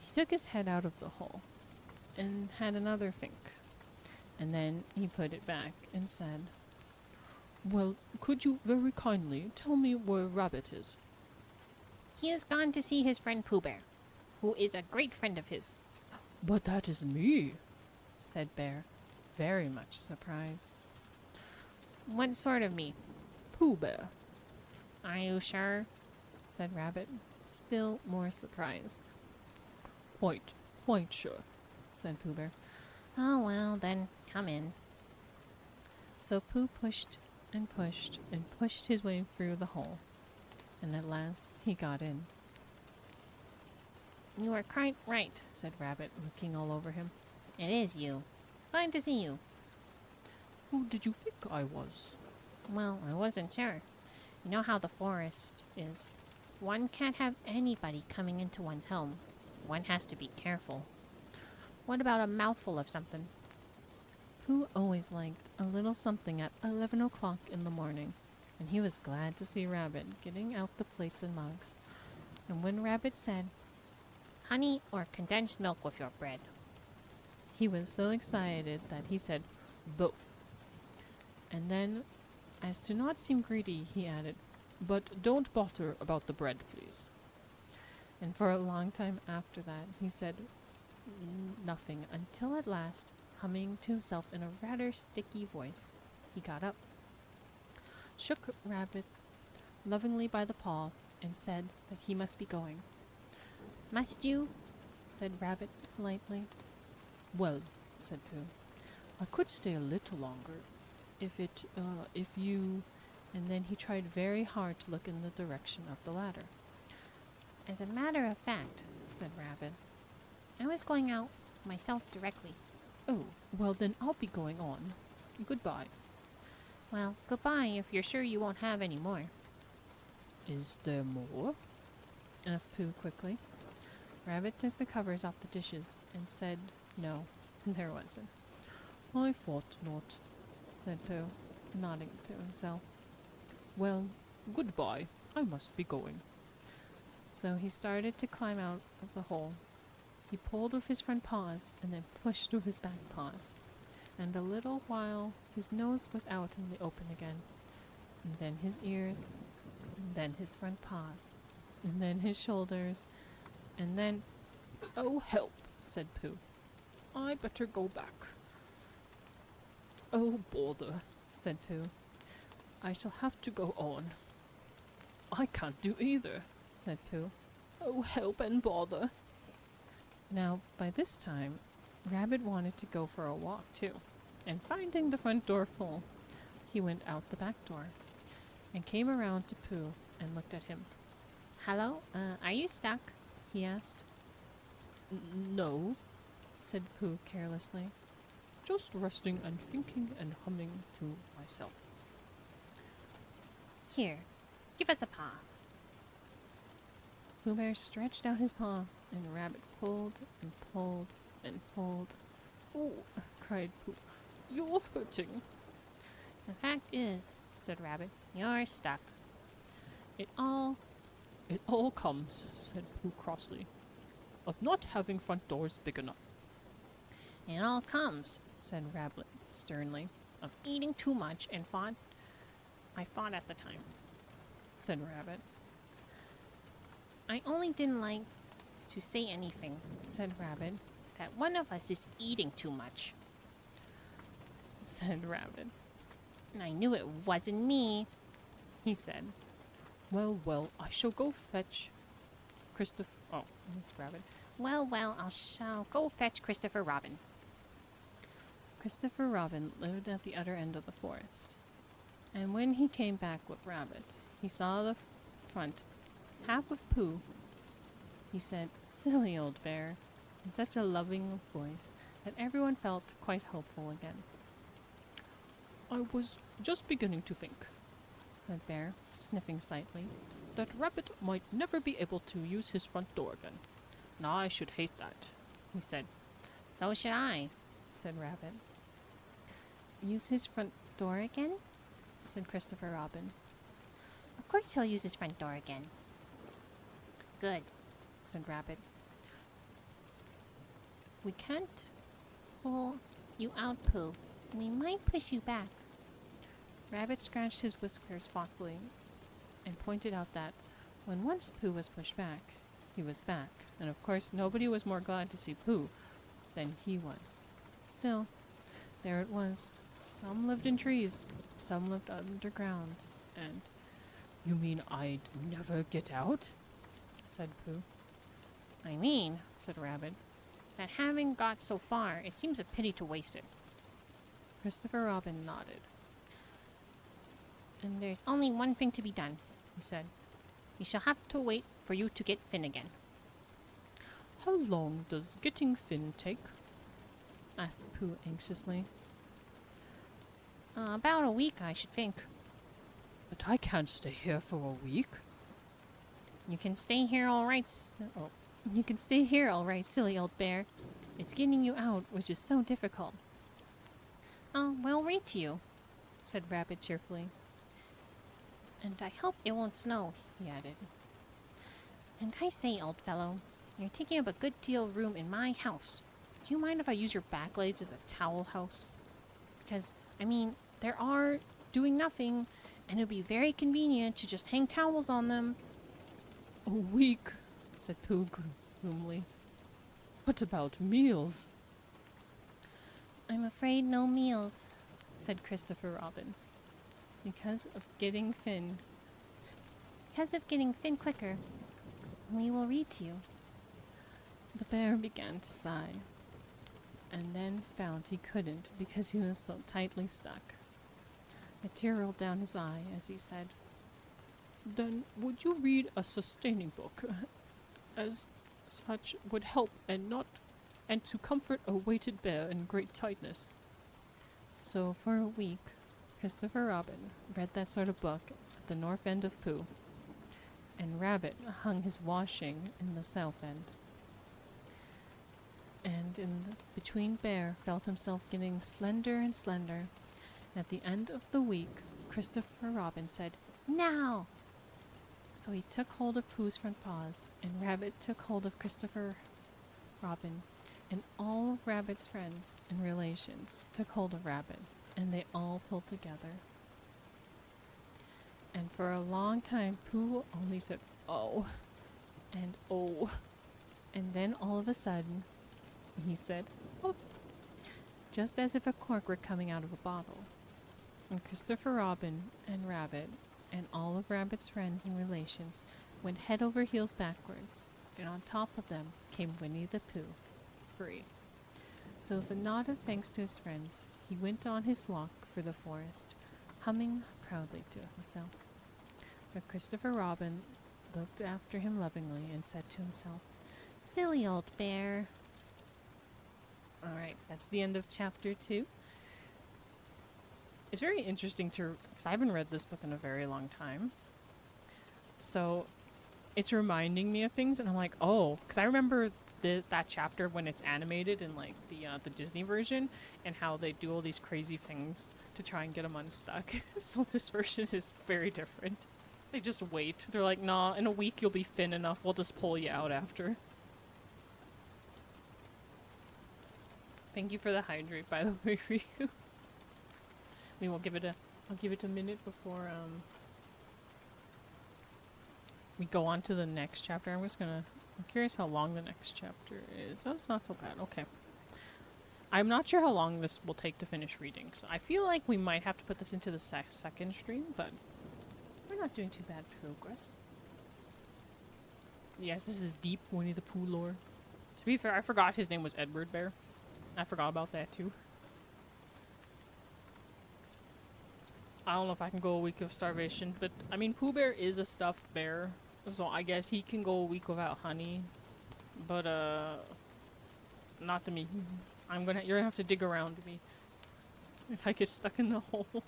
Speaker 1: He took his head out of the hole and had another think, and then he put it back and said, "Well, could you very kindly tell me where Rabbit is?"
Speaker 3: He has gone to see his friend Pooh Bear, who is a great friend of his.
Speaker 2: But that is me,
Speaker 1: said Bear, very much surprised.
Speaker 3: What sort of me?
Speaker 2: Pooh Bear.
Speaker 3: Are you sure?
Speaker 1: said Rabbit, still more surprised.
Speaker 2: Quite sure.
Speaker 1: said Pooh Bear.
Speaker 3: Oh, well, then come in.
Speaker 1: So Pooh pushed and pushed and pushed his way through the hole, and at last he got in.
Speaker 3: You are quite right.
Speaker 1: Said Rabbit, looking all over him.
Speaker 3: It is you. Glad to see you.
Speaker 2: Who did you think I was?
Speaker 3: Well, I wasn't sure. You know how the forest is. One can't have anybody coming into one's home. One has to be careful. What about a mouthful of something?
Speaker 1: Pooh always liked a little something at 11 o'clock in the morning, and he was glad to see Rabbit getting out the plates and mugs. And when Rabbit said,
Speaker 3: Honey or condensed milk with your bread?
Speaker 1: he was so excited that he said, both. And then, as to not seem greedy, he added,
Speaker 2: But don't bother about the bread, please.
Speaker 1: and for a long time after that, he said nothing until at last, humming to himself in a rather sticky voice, he got up, shook Rabbit lovingly by the paw, and said that he must be going.
Speaker 3: Must you?
Speaker 1: Said Rabbit politely.
Speaker 2: Well, said Pooh, I could stay a little longer, if you...
Speaker 1: And then he tried very hard to look in the direction of the ladder.
Speaker 3: As a matter of fact,
Speaker 1: Said Rabbit.
Speaker 3: I was going out myself directly.
Speaker 1: Oh, well then I'll be going on. Goodbye.
Speaker 3: Well, goodbye if you're sure you won't have any more.
Speaker 2: Is there more?
Speaker 1: Asked Pooh quickly. Rabbit took the covers off the dishes and said no, there wasn't.
Speaker 2: I thought not.
Speaker 1: Said Pooh, nodding to himself.
Speaker 2: Well, goodbye. I must be going.
Speaker 1: So he started to climb out of the hole. He pulled with his front paws and then pushed with his back paws. And a little while his nose was out in the open again. And then his ears. And then his front paws. And then his shoulders. And then...
Speaker 2: Oh, help, said Pooh. I better go back. Oh, bother,
Speaker 1: said Pooh.
Speaker 2: I shall have to go on. I can't do either,
Speaker 1: said Pooh.
Speaker 2: Oh, help and bother.
Speaker 1: Now, by this time, Rabbit wanted to go for a walk too, and finding the front door full, he went out the back door, and came around to Pooh and looked at him.
Speaker 3: Hello? Are you stuck?
Speaker 1: He asked.
Speaker 2: No,
Speaker 1: Said Pooh carelessly.
Speaker 2: just resting and thinking and humming to myself.
Speaker 3: Here, give us a paw.
Speaker 1: Pooh Bear stretched out his paw, and Rabbit pulled and pulled and pulled.
Speaker 2: Oh,
Speaker 1: Cried Pooh.
Speaker 2: you're hurting.
Speaker 3: The fact is, said Rabbit, you're stuck.
Speaker 2: It all comes, said Pooh crossly, of not having front doors big enough.
Speaker 3: It all comes
Speaker 1: Said Rabbit sternly.
Speaker 3: of eating too much and fought. I fought at the time.
Speaker 1: Said Rabbit.
Speaker 3: I only didn't like to say anything
Speaker 1: Said Rabbit.
Speaker 3: that one of us is eating too much.
Speaker 1: Said Rabbit.
Speaker 3: And I knew it wasn't me.
Speaker 1: He said.
Speaker 2: Well, I shall go fetch Christopher. Oh,
Speaker 1: That's Rabbit.
Speaker 3: Well, I shall go fetch Christopher Robin.
Speaker 1: Christopher Robin lived at the other end of the forest. And when he came back with Rabbit, he saw the front, half of Pooh. He said, "Silly old bear," in such a loving voice that everyone felt quite hopeful again.
Speaker 2: I was just beginning to think
Speaker 1: Said Bear, sniffing slightly.
Speaker 2: that Rabbit might never be able to use his front door again. Now I should hate that.
Speaker 1: He said.
Speaker 3: So should I.
Speaker 1: Said Rabbit. Use his front door again? Said Christopher Robin.
Speaker 3: Of course he'll use his front door again. Good.
Speaker 1: Said Rabbit. We can't
Speaker 3: Pull you out, Pooh. We might push you back.
Speaker 1: Rabbit scratched his whiskers thoughtfully and pointed out that When once Pooh was pushed back, he was back, and of course nobody was more glad to see Pooh than he was. Still, there it was. Some lived in trees, some lived underground, and
Speaker 2: You mean I'd never get out?
Speaker 1: said Pooh.
Speaker 3: I mean, said Rabbit, that having got so far, it seems a pity to waste it.
Speaker 1: Christopher Robin nodded.
Speaker 3: And there's only one thing to be done, he said. We shall have to wait for you to get Finn again.
Speaker 2: How long does getting Finn take?
Speaker 1: Asked Pooh anxiously.
Speaker 3: About a week, I should think.
Speaker 2: But I can't stay here for a week.
Speaker 3: You can stay here all right.
Speaker 1: You can stay here all right, silly old bear. It's getting you out which is so difficult.
Speaker 3: Oh, we'll read to you.
Speaker 1: Said Rabbit cheerfully.
Speaker 3: And I hope it won't snow, he added. And I say, old fellow, you're taking up a good deal of room in my house. Do you mind if I use your back legs as a towel house? Because, I mean, there are doing nothing, and it would be very convenient to just hang towels on them.
Speaker 2: A week, said Pooh gloomily. What about meals?
Speaker 3: I'm afraid no meals.
Speaker 1: Said Christopher Robin. Because of getting Finn
Speaker 3: quicker, we will read to you.
Speaker 1: The bear began to sigh, and then found he couldn't because he was so tightly stuck. A tear rolled down his eye as he said,
Speaker 2: Then would you read a sustaining book? As such would help and to comfort a weighted bear in great tightness.
Speaker 1: So for a week, Christopher Robin read that sort of book at the north end of Pooh, and Rabbit hung his washing in the south end. And between Bear felt himself getting slender and slender. At the end of the week, Christopher Robin said, "Now!" So he took hold of Pooh's front paws, and Rabbit took hold of Christopher Robin, and all Rabbit's friends and relations took hold of Rabbit, and they all pulled together. And for a long time, Pooh only said, "Oh," and "Oh," and then all of a sudden, he said, "Oh," just as if a cork were coming out of a bottle. And Christopher Robin and Rabbit and all of Rabbit's friends and relations went head over heels backwards, and on top of them came Winnie-the-Pooh, free. So with a nod of thanks to his friends, he went on his walk through the forest, humming proudly to himself. But Christopher Robin looked after him lovingly and said to himself, "Silly old bear." Alright, that's the end of chapter 2. It's very interesting because I haven't read this book in a very long time. So it's reminding me of things, and I'm like, oh, because I remember that chapter when it's animated in like the Disney version, and how they do all these crazy things to try and get him unstuck. So this version is very different. They just wait. They're like, nah, in a week you'll be thin enough. We'll just pull you out after. Thank you for the hydrate, by the way, Riku. I'll give it a minute before we go on to the next chapter. I'm curious how long the next chapter is. Oh, it's not so bad. Okay. I'm not sure how long this will take to finish reading, so I feel like we might have to put this into the second stream, but we're not doing too bad progress. Yes, this is deep Winnie-the-Pooh lore. To be fair, I forgot his name was Edward Bear. I forgot about that too. I don't know if I can go a week of starvation, but I mean, Pooh Bear is a stuffed bear, so I guess he can go a week without honey. But not to me. You're gonna have to dig around me if I get stuck in the hole.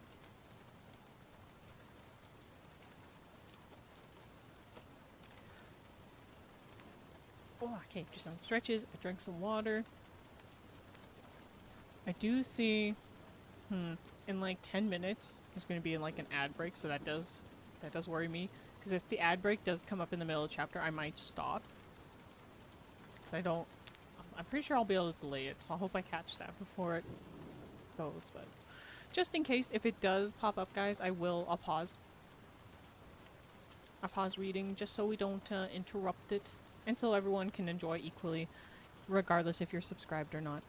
Speaker 1: Oh, okay, do some stretches. I drank some water. I do see. In like 10 minutes, there's going to be like an ad break, so that does worry me. Because if the ad break does come up in the middle of the chapter, I might stop. Because I'm pretty sure I'll be able to delay it, so I hope I catch that before it goes. But just in case, if it does pop up, guys, I'll pause. I pause reading just so we don't interrupt it, and so everyone can enjoy equally, regardless if you're subscribed or not.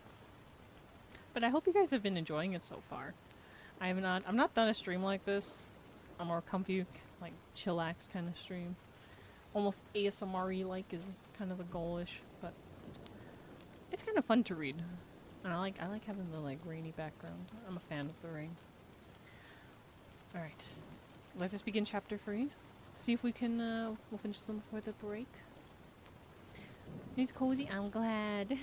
Speaker 1: But I hope you guys have been enjoying it so far. I'm not done a stream like this. A more comfy, like chillax kind of stream. Almost ASMR-y like is kind of the goal-ish, but it's kind of fun to read. And I like having the like rainy background. I'm a fan of the rain. Alright. Let us begin chapter 3. See if we can we'll finish some before the break. It's cozy, I'm glad.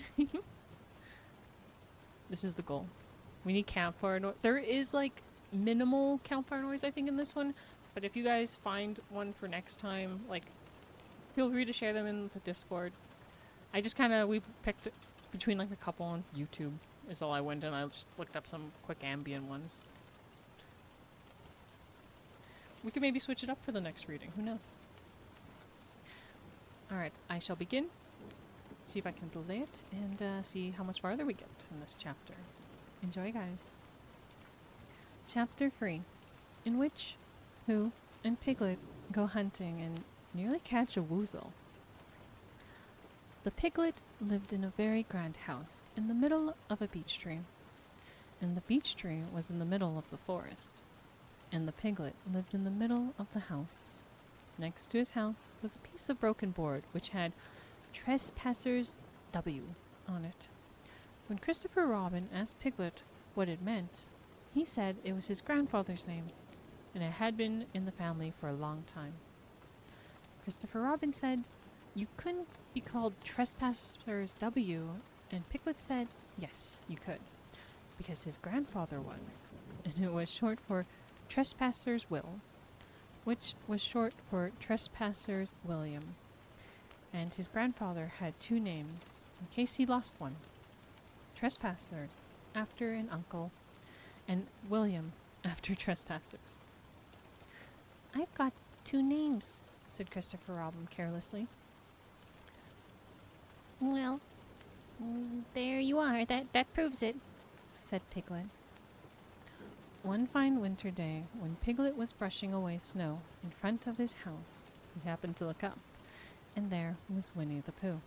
Speaker 1: This is the goal. We need campfire noise. There is like minimal campfire noise I think in this one, but if you guys find one for next time, like feel free to share them in the Discord. I just we picked between like a couple on YouTube is all I went, and I just looked up some quick ambient ones. We could maybe switch it up for the next reading, who knows? Alright, I shall begin. See if I can delay it, and see how much farther we get in this chapter. Enjoy, guys. Chapter 3, in which Pooh and Piglet go hunting and nearly catch a woozle. The piglet lived in a very grand house in the middle of a beech tree, and the beech tree was in the middle of the forest, and the piglet lived in the middle of the house. Next to his house was a piece of broken board which had Trespassers W on it. When Christopher Robin asked Piglet what it meant, he said it was his grandfather's name, and it had been in the family for a long time. Christopher Robin said, "You couldn't be called Trespassers W," and Piglet said, "Yes, you could, because his grandfather was," and it was short for Trespassers Will, which was short for Trespassers William. And his grandfather had two names, in case he lost one. Trespassers, after an uncle, and William, after Trespassers. "I've got two names," said Christopher Robin carelessly. "Well, there you are. That proves it," said Piglet. One fine winter day, when Piglet was brushing away snow in front of his house, he happened to look up, and there was Winnie-the-Pooh,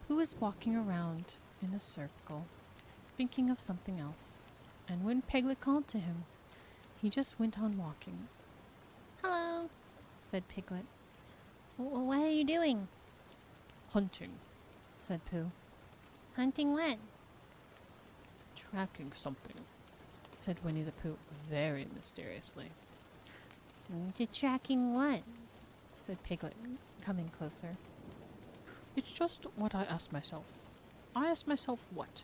Speaker 1: who was walking around in a circle, thinking of something else. And when Piglet called to him, he just went on walking. "Hello," said Piglet. "What are you doing?"
Speaker 2: "Hunting,"
Speaker 3: said Pooh. "Hunting what?"
Speaker 2: "Tracking something," said Winnie-the-Pooh very mysteriously.
Speaker 3: Tracking what?" said Piglet, coming closer.
Speaker 2: "It's just what I asked myself. I asked myself what?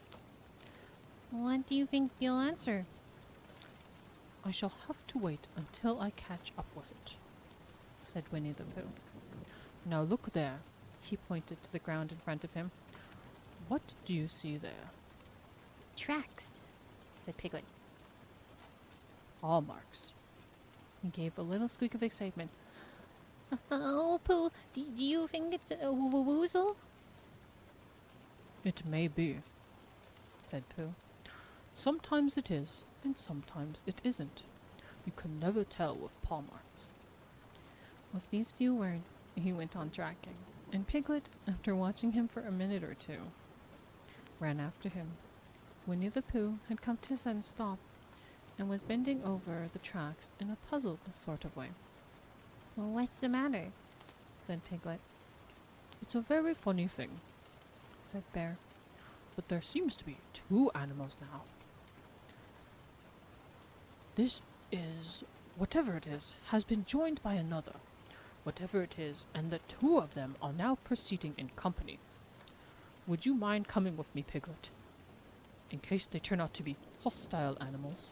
Speaker 3: "What do you think you'll answer?"
Speaker 2: I shall have to wait until I catch up with it," said Winnie-the-Pooh. "Now look there." He pointed to the ground in front of him. "What do you see there?"
Speaker 3: "Tracks," said Piglet.
Speaker 2: "Paw marks."
Speaker 3: He gave a little squeak of excitement. "Oh, Pooh, do you think it's a woozle?"
Speaker 2: "It may be," said Pooh. "Sometimes it is, and sometimes it isn't. You can never tell with paw marks."
Speaker 3: With these few words, he went on tracking, and Piglet, after watching him for a minute or two, ran after him. Winnie-the-Pooh had come to a sudden stop, and was bending over the tracks in a puzzled sort of way. "Well, what's the matter?" said Piglet.
Speaker 2: "It's a very funny thing," said Bear, "but there seems to be two animals now. This is, whatever it is, has been joined by another, whatever it is, and the two of them are now proceeding in company. Would you mind coming with me, Piglet, in case they turn out to be hostile animals?"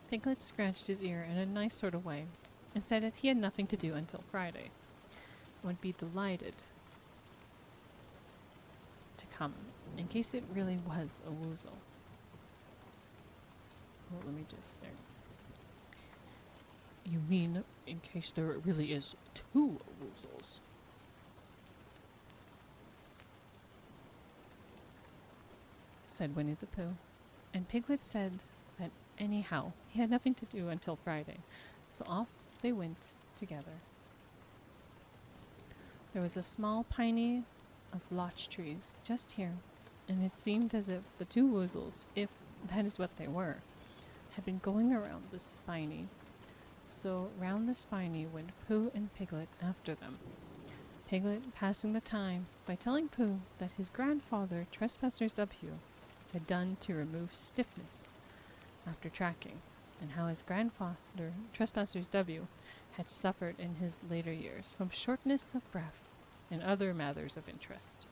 Speaker 3: Piglet scratched his ear in a nice sort of way, and said that he had nothing to do until Friday, and would be delighted to come, in case it really was a woozle. Well, let me just there.
Speaker 2: "You mean in case there really is two woozles?"
Speaker 3: said Winnie-the-Pooh, and Piglet said anyhow, he had nothing to do until Friday, so off they went together
Speaker 1: There was a small piney of larch trees just here, and it seemed as if the two woozles, if that is what they were, had been going around the spiny. So round the spiny went Pooh and Piglet after them. Piglet passing the time by telling Pooh that his grandfather, Trespassers W, had done to remove stiffness after tracking, and how his grandfather, Trespassers W, had suffered in his later years from shortness of breath and other matters of interest.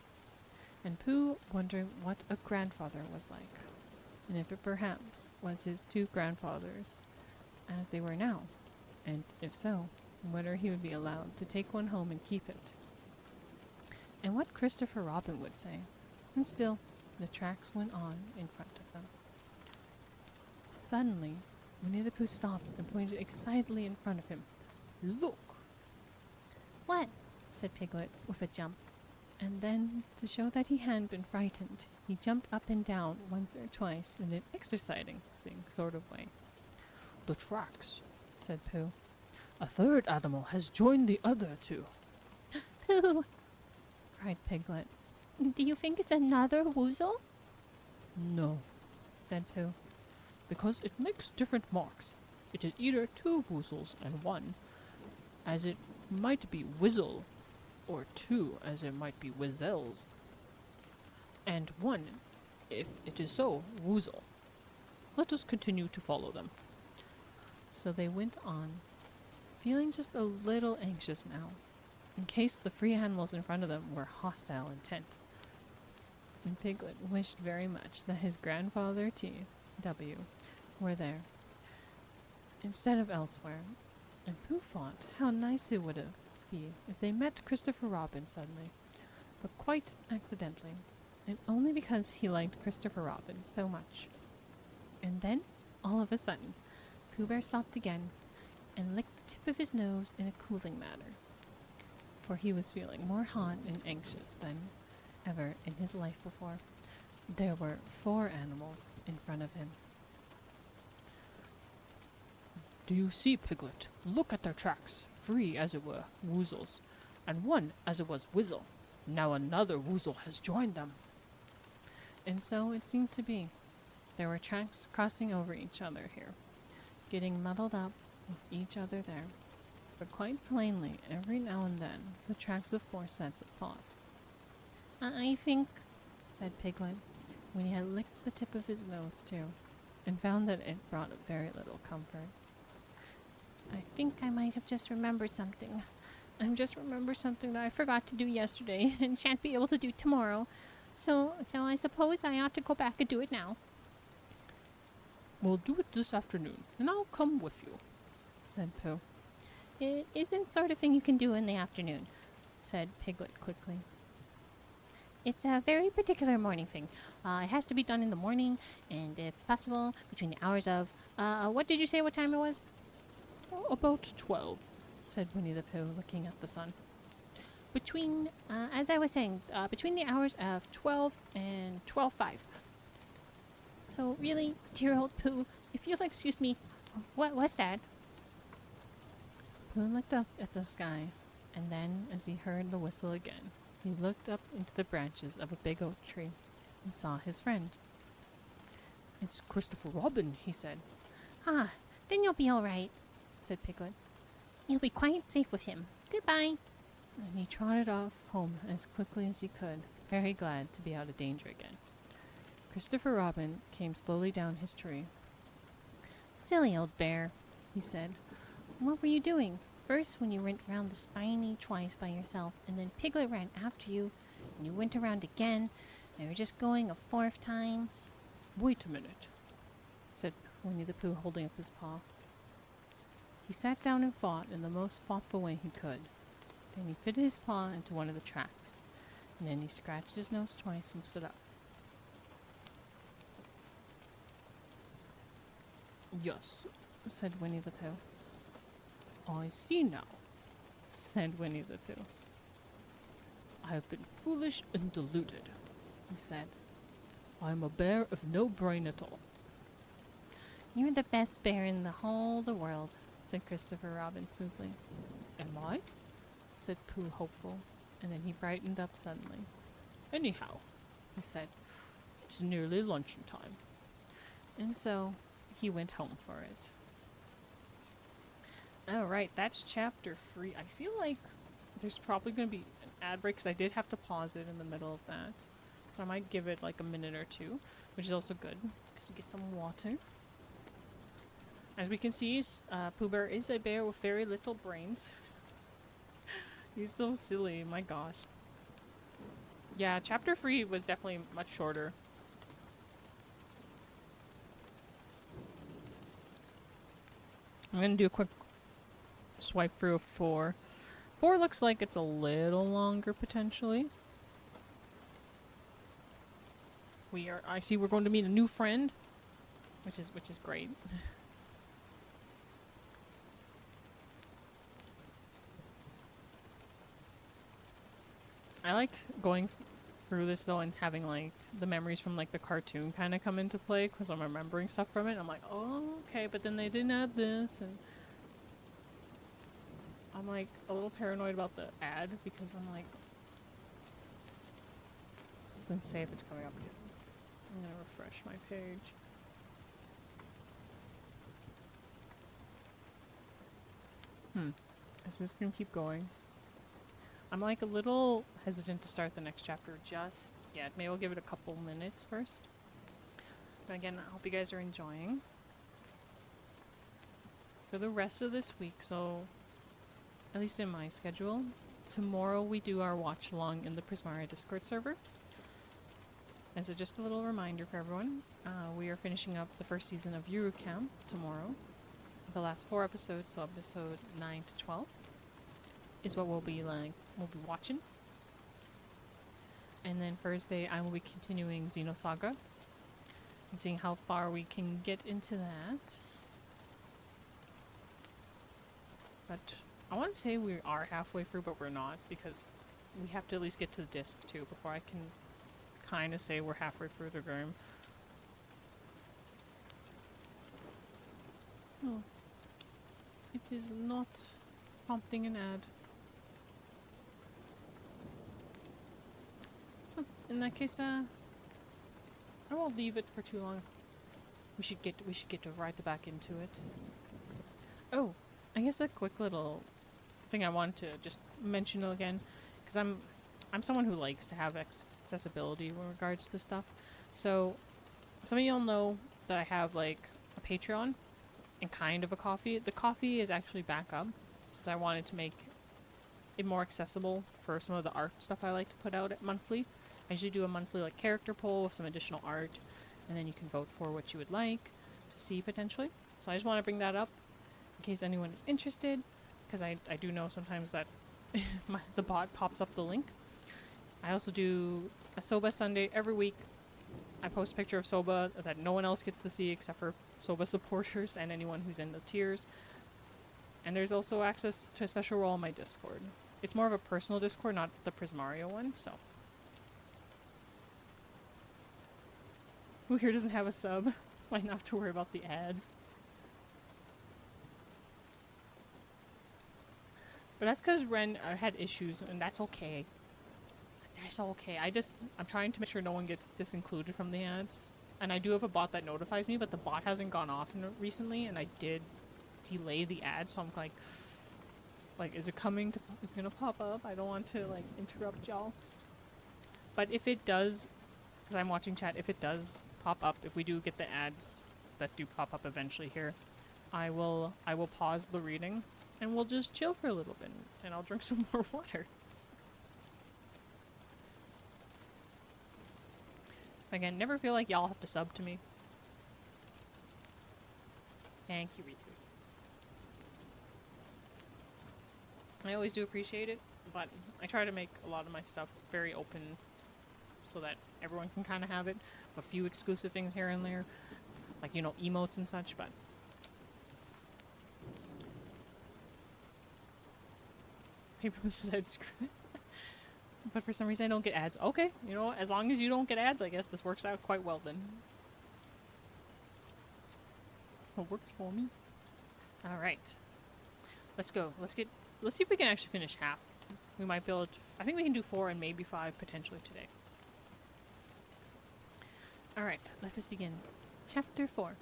Speaker 1: And Pooh wondering what a grandfather was like, and if it perhaps was his two grandfathers as they were now, and if so, whether he would be allowed to take one home and keep it. And what Christopher Robin would say. And still, the tracks went on in front of them. Suddenly, Winnie-the-Pooh stopped and pointed excitedly in front of him. "Look!"
Speaker 3: What?
Speaker 1: said Piglet with a jump. And then, to show that he hadn't been frightened, he jumped up and down once or twice in an exercising sort of way.
Speaker 2: "The tracks,"
Speaker 1: said Pooh.
Speaker 2: "A third animal has joined the other two."
Speaker 3: Pooh,
Speaker 1: Cried Piglet.
Speaker 3: do you think it's another woozle?
Speaker 2: "No,
Speaker 1: Said Pooh.
Speaker 2: because it makes different marks. It is either two woozles and one, as it might be Wizzle, or two, as it might be Wizzels, and one, if it is so, Woozle. Let us continue to follow them."
Speaker 1: So they went on, feeling just a little anxious now, in case the free animals in front of them were hostile intent. And Piglet wished very much that his grandfather T.W. were there, instead of elsewhere, and Pooh thought how nice it would be if they met Christopher Robin suddenly, but quite accidentally, and only because he liked Christopher Robin so much. And then, all of a sudden, Pooh Bear stopped again and licked the tip of his nose in a cooling manner, for he was feeling more hot and anxious than ever in his life before. There were 4 animals in front of him.
Speaker 2: "Do you see, Piglet? Look at their tracks, 3 as it were, woozles, and 1 as it was Wizzle. Now another woozle has joined them."
Speaker 1: And so it seemed to be. There were tracks crossing over each other here, getting muddled up with each other there, but quite plainly, every now and then, the tracks of 4 sets of paws.
Speaker 3: I think,
Speaker 1: Said Piglet, when he had licked the tip of his nose too, and found that it brought very little comfort.
Speaker 3: I think I might have just remembered something. I've just remembered something that I forgot to do yesterday and shan't be able to do tomorrow. So I suppose I ought to go back and do it now.
Speaker 2: "We'll do it this afternoon, and I'll come with you."
Speaker 1: Said Pooh.
Speaker 3: It isn't sort of thing you can do in the afternoon,
Speaker 1: Said Piglet quickly.
Speaker 3: It's a very particular morning thing. It has to be done in the morning, and if possible, between the hours of... what did you say what time it was?
Speaker 2: "About 12.
Speaker 1: Said Winnie-the-Pooh, looking at the sun.
Speaker 3: Between, as I was saying, between the hours of 12 and 12:05. So really, dear old Pooh, if you'll excuse me, what was that?
Speaker 1: Pooh looked up at the sky, and then, as he heard the whistle again, he looked up into the branches of a big oak tree and saw his friend.
Speaker 2: "It's Christopher Robin," he said.
Speaker 3: Ah, then you'll be all right, said Piglet. You'll be quite safe with him. Goodbye.
Speaker 1: And he trotted off home as quickly as he could, very glad to be out of danger again. Christopher Robin came slowly down his tree.
Speaker 3: Silly old bear, he said. What were you doing? First when you went round the spiny twice by yourself, and then Piglet ran after you, and you went around again, and you were just going a 4th time.
Speaker 2: "Wait a minute,"
Speaker 1: said Winnie-the-Pooh, holding up his paw. He sat down and thought in the most thoughtful way he could. Then he fitted his paw into one of the tracks, and then he scratched his nose twice and stood up.
Speaker 2: "Yes,"
Speaker 1: Said Winnie-the-Pooh.
Speaker 2: "I see now.
Speaker 1: Said Winnie-the-Pooh.
Speaker 2: I have been foolish and deluded.
Speaker 1: He said.
Speaker 2: I am a bear of no brain at all."
Speaker 1: You're the best bear in the world, said Christopher Robin smoothly.
Speaker 2: "Am I?"
Speaker 1: Said Pooh, hopeful. And then he brightened up suddenly. Anyhow, he said, it's nearly luncheon time. And so he went home for it. Alright, that's chapter 3. I feel like there's probably going to be an ad break because I did have to pause it in the middle of that. So I might give it like a minute or two, which is also good because you get some water. As we can see, Pooh Bear is a bear with very little brains. He's so silly, my gosh. Yeah, chapter 3 was definitely much shorter. I'm gonna do a quick swipe through of 4. 4 looks like it's a little longer potentially. I see we're going to meet a new friend, which is great. I like going through this though and having like the memories from like the cartoon kind of come into play because I'm remembering stuff from it. I'm like, oh, okay, but then they didn't add this, and I'm like a little paranoid about the ad because I'm like, it doesn't say if it's coming up yet. I'm gonna refresh my page. Is this gonna keep going? I'm like a little hesitant to start the next chapter just yet. Maybe we'll give it a couple minutes first. But again, I hope you guys are enjoying. For the rest of this week, so at least in my schedule, tomorrow we do our watch along in the Prismaria Discord server. And so just a little reminder for everyone, we are finishing up the first season of Yuru Camp tomorrow. The last 4 episodes, so episode 9 to 12, is what we'll be watching. And then Thursday I will be continuing Xenosaga and seeing how far we can get into that. But I want to say we are halfway through, but we're not, because we have to at least get to the disc too before I can kind of say we're halfway through the game. Oh, it is not prompting an ad. In that case, I won't leave it for too long. We should get to right the back into it. Oh, I guess a quick little thing I wanted to just mention again, because I'm someone who likes to have accessibility in regards to stuff. So some of y'all know that I have like a Patreon and kind of a Ko-fi. The Ko-fi is actually back up since I wanted to make it more accessible for some of the art stuff I like to put out monthly. I usually do a monthly like character poll with some additional art, and then you can vote for what you would like to see potentially. So I just want to bring that up in case anyone is interested, because I do know sometimes that the bot pops up the link. I also do a Soba Sunday every week. I post a picture of Soba that no one else gets to see except for Soba supporters and anyone who's in the tiers. And there's also access to a special role on my Discord. It's more of a personal Discord, not the Prismario one, so. Who here doesn't have a sub? Might not have to worry about the ads. But that's because Ren had issues, and that's okay. That's okay. I'm trying to make sure no one gets disincluded from the ads. And I do have a bot that notifies me, but the bot hasn't gone off recently, and I did delay the ad, so I'm like, is it coming to, is it gonna pop up? I don't want to, like, interrupt y'all. But if it does, because I'm watching chat, if it does pop up, if we do get the ads that do pop up eventually here, I will pause the reading, and we'll just chill for a little bit, and I'll drink some more water. Again, never feel like y'all have to sub to me. Thank you, Riku. I always do appreciate it, but I try to make a lot of my stuff very open so that everyone can kind of have it. A few exclusive things here and there, like, you know, emotes and such, but Paper said screw it. But for some reason I don't get ads. Okay, you know, as long as you don't get ads, I guess this works out quite well then. It works for me. Alright. Let's go. Let's see if we can actually finish half. We might be able to... I think we can do 4 and maybe 5 potentially today.
Speaker 3: Alright, let us begin. Chapter 4,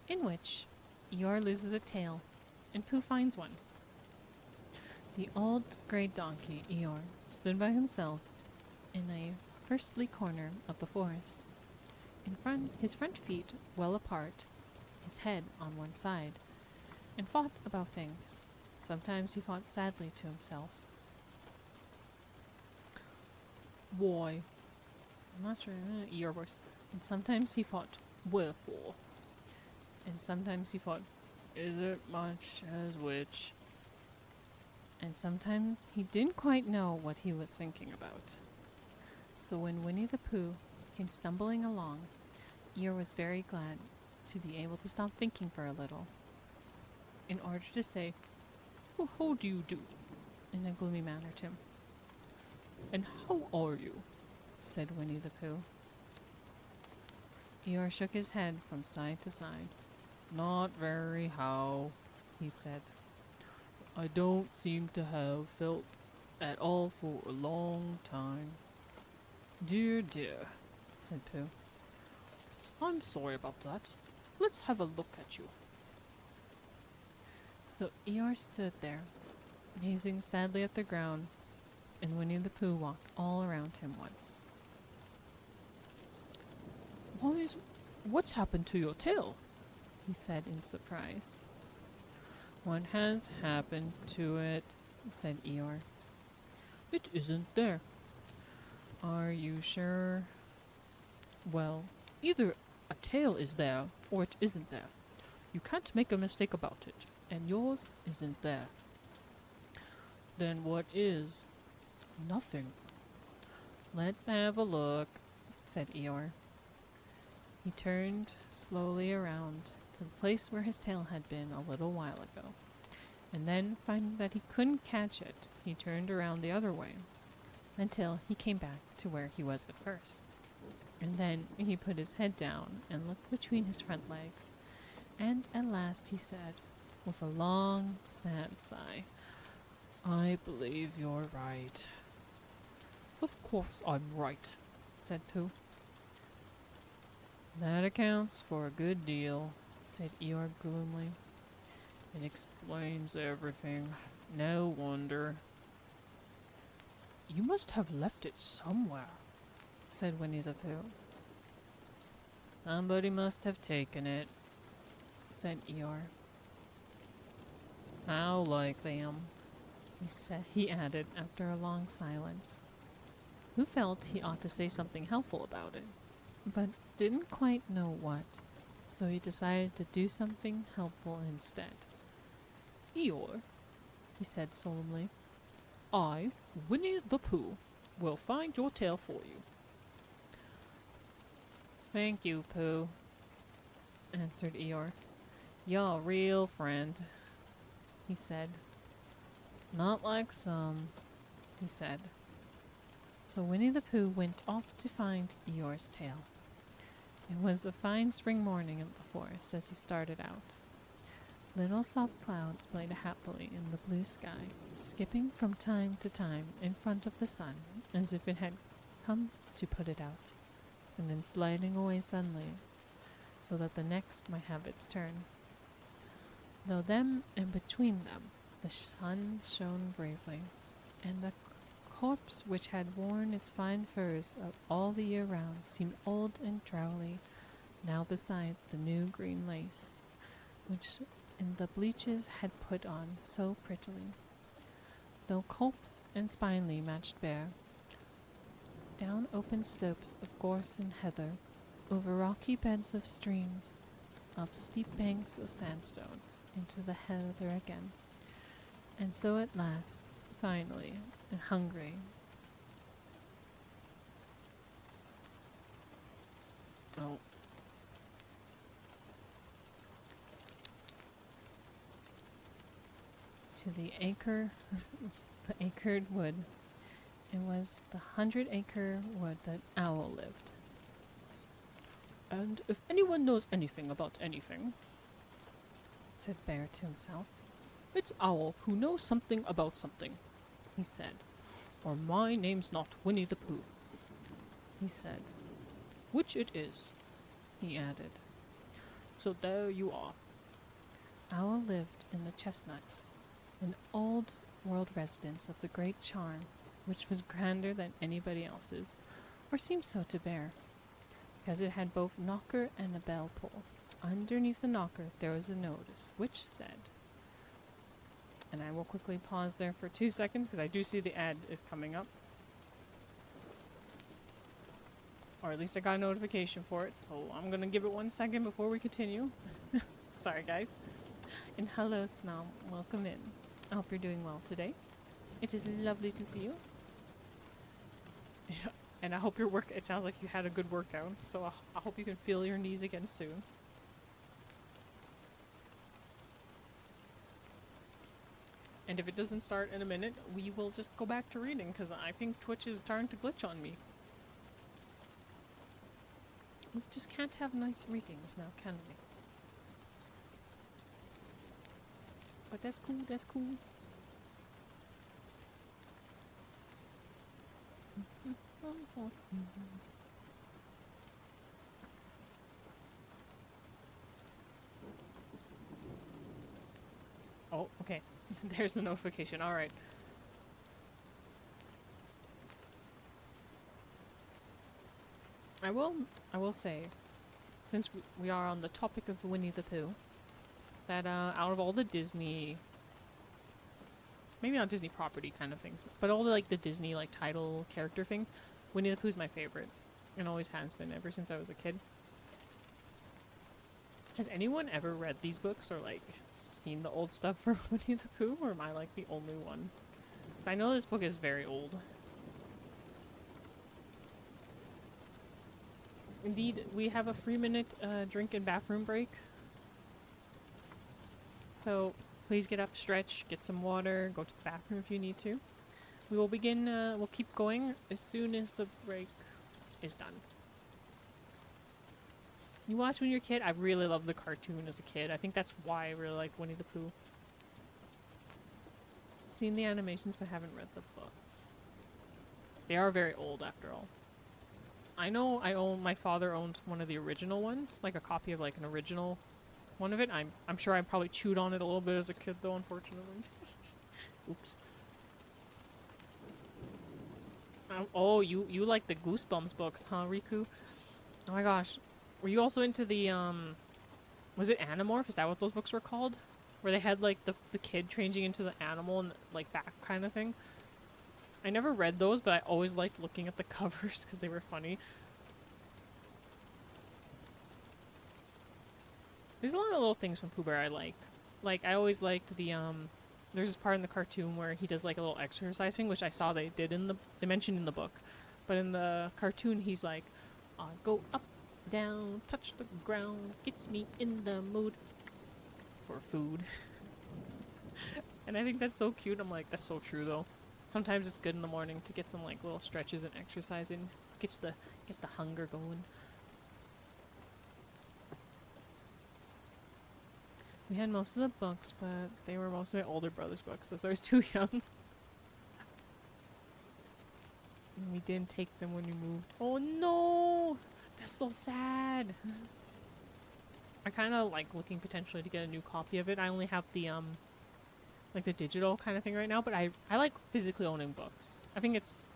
Speaker 3: in which Eeyore loses a tail and Pooh finds one. The old grey donkey, Eeyore, stood by himself in a firstly corner of the forest. In front, his front feet well apart, his head on one side, and thought about things. Sometimes he thought sadly to himself.
Speaker 1: Why?
Speaker 3: I'm not sure,
Speaker 1: Eeyore voice.
Speaker 3: and sometimes he thought,
Speaker 1: Wherefore?
Speaker 3: and sometimes he thought,
Speaker 1: Is it much as which?
Speaker 3: and sometimes he didn't quite know what he was thinking about. So when Winnie-the-Pooh came stumbling along, Eeyore was very glad to be able to stop thinking for a little, in order to say,
Speaker 1: Well, how do you do?
Speaker 3: in a gloomy manner to him,
Speaker 1: And how are you?
Speaker 3: said Winnie-the-Pooh. Eeyore shook his head from side to side.
Speaker 1: Not very how,
Speaker 3: He said,
Speaker 1: I don't seem to have felt at all for a long time. Dear, dear,
Speaker 3: said Pooh.
Speaker 1: I'm sorry about that. Let's have a look at you.
Speaker 3: So Eeyore stood there, gazing sadly at the ground, and Winnie-the-Pooh walked all around him once.
Speaker 1: What's happened to your tail?
Speaker 3: He said in surprise.
Speaker 1: What has happened to it?
Speaker 3: Said Eeyore.
Speaker 1: It isn't there.
Speaker 3: Are you sure?
Speaker 1: Well, either a tail is there or it isn't there. You can't make a mistake about it, and yours isn't there. Then what is? Nothing.
Speaker 3: Let's have a look, said Eeyore. He turned slowly around to the place where his tail had been a little while ago, and then, finding that he couldn't catch it, he turned around the other way, until he came back to where he was at first. And then he put his head down and looked between his front legs, and at last he said, with a long, sad sigh,
Speaker 1: I believe you're right. Of course I'm right,
Speaker 3: said Pooh.
Speaker 1: That accounts for a good deal.
Speaker 3: Said Eeyore gloomily.
Speaker 1: It explains everything. No wonder. You must have left it somewhere,
Speaker 3: Said Winnie-the-Pooh.
Speaker 1: Somebody must have taken it.
Speaker 3: Said Eeyore.
Speaker 1: How like them.
Speaker 3: He added after a long silence. Who felt he ought to say something helpful about it, but didn't quite know what, so he decided to do something helpful instead.
Speaker 1: Eeyore,
Speaker 3: He said solemnly.
Speaker 1: I, Winnie-the-Pooh, will find your tail for you.
Speaker 3: Thank you, Pooh, answered Eeyore. You're a real friend, he said. Not like some, he said. So Winnie-the-Pooh went off to find Eeyore's tail. It was a fine spring morning in the forest as he started out. Little soft clouds played happily in the blue sky, skipping from time to time in front of the sun as if it had come to put it out, and then sliding away suddenly so that the next might have its turn. Though them and between them the sun shone bravely, and the corpse which had worn its fine furs all the year round seemed old and drowly now beside the new green lace, which in the bleaches had put on so prettily. Though copse and spineley matched bare, down open slopes of gorse and heather, over rocky beds of streams, up steep banks of sandstone, into the heather again, and so at last, finally, and hungry.
Speaker 1: Oh.
Speaker 3: To the acred wood. It was the 100-acre wood that Owl lived.
Speaker 1: And if anyone knows anything about anything,
Speaker 3: Said Bear to himself.
Speaker 1: it's Owl who knows something about something. he said. Or my name's not Winnie-the-Pooh, he said. Which it is, he added. So there you are. Owl lived in the Chestnuts, an old world residence of the Great Charm, which was grander than anybody else's, or seemed so to bear, because it had both knocker and a bell pull. Underneath the knocker there was a notice which said, and I will quickly pause there for 2 seconds because I do see the ad is coming up. Or at least I got a notification for it, so I'm gonna give it 1 second before we continue. Sorry guys. And hello Snom, welcome in. I hope you're doing well today. It is lovely to see you. Yeah, and I hope your work, it sounds like you had a good workout, so I hope you can feel your knees again soon. And if it doesn't start in a minute, we will just go back to reading, because I think Twitch is starting to glitch on me. We just can't have nice readings now, can we? But that's cool, that's cool. Oh, okay. There's the notification. Alright. I will say, since we are on the topic of Winnie-the-Pooh, that out of all the Disney, maybe not Disney property kind of things, but all the like the Disney like title character things, Winnie-the-Pooh's my favorite, and always has been ever since I was a kid. Has anyone ever read these books or like seen the old stuff for Winnie-the-Pooh, or am I like the only one? Since I know this book is very old. Indeed, we have a 3-minute drink and bathroom break. So please get up, stretch, get some water, go to the bathroom if you need to. We will begin, we'll keep going as soon as the break is done. You watched when you were a kid? I really loved the cartoon as a kid. I think that's why I really liked Winnie-the-Pooh. Seen the animations but haven't read the books. They are very old after all. I know my father owned one of the original ones, like a copy of like an original one of it. I'm sure I probably chewed on it a little bit as a kid though, unfortunately. Oops. Oh, you like the Goosebumps books, huh, Riku? Oh my gosh. Were you also into the, was it Animorph? Is that what those books were called? Where they had, like, the kid changing into the animal and, like, that kind of thing? I never read those, but I always liked looking at the covers because they were funny. There's a lot of little things from Pooh Bear I like. Like, I always liked the, there's this part in the cartoon where he does, like, a little exercise thing, which I saw they did in the, they mentioned in the book. But in the cartoon, he's like, go up, down, touch the ground, gets me in the mood for food. And I think that's so cute. I'm like, that's so true though. Sometimes it's good in the morning to get some like little stretches and exercise in. Gets the hunger going. We had most of the books, but they were most of my older brother's books, so I was too young. And we didn't take them when we moved. Oh no! That's so sad. I kind of like looking potentially to get a new copy of it. I only have the like the digital kind of thing right now, but I like physically owning books. I think it's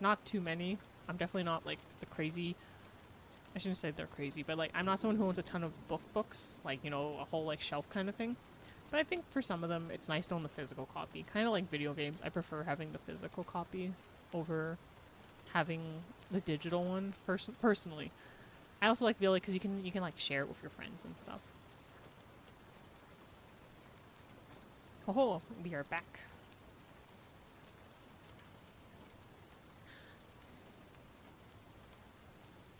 Speaker 1: not too many. I'm definitely not like the crazy, I shouldn't say they're crazy, but like I'm not someone who owns a ton of books, like, you know, a whole like shelf kind of thing. But I think for some of them it's nice to own the physical copy. Kind of like video games, I prefer having the physical copy over having the digital one personally. I also like to be able, because you can like share it with your friends and stuff. Oh, we are back.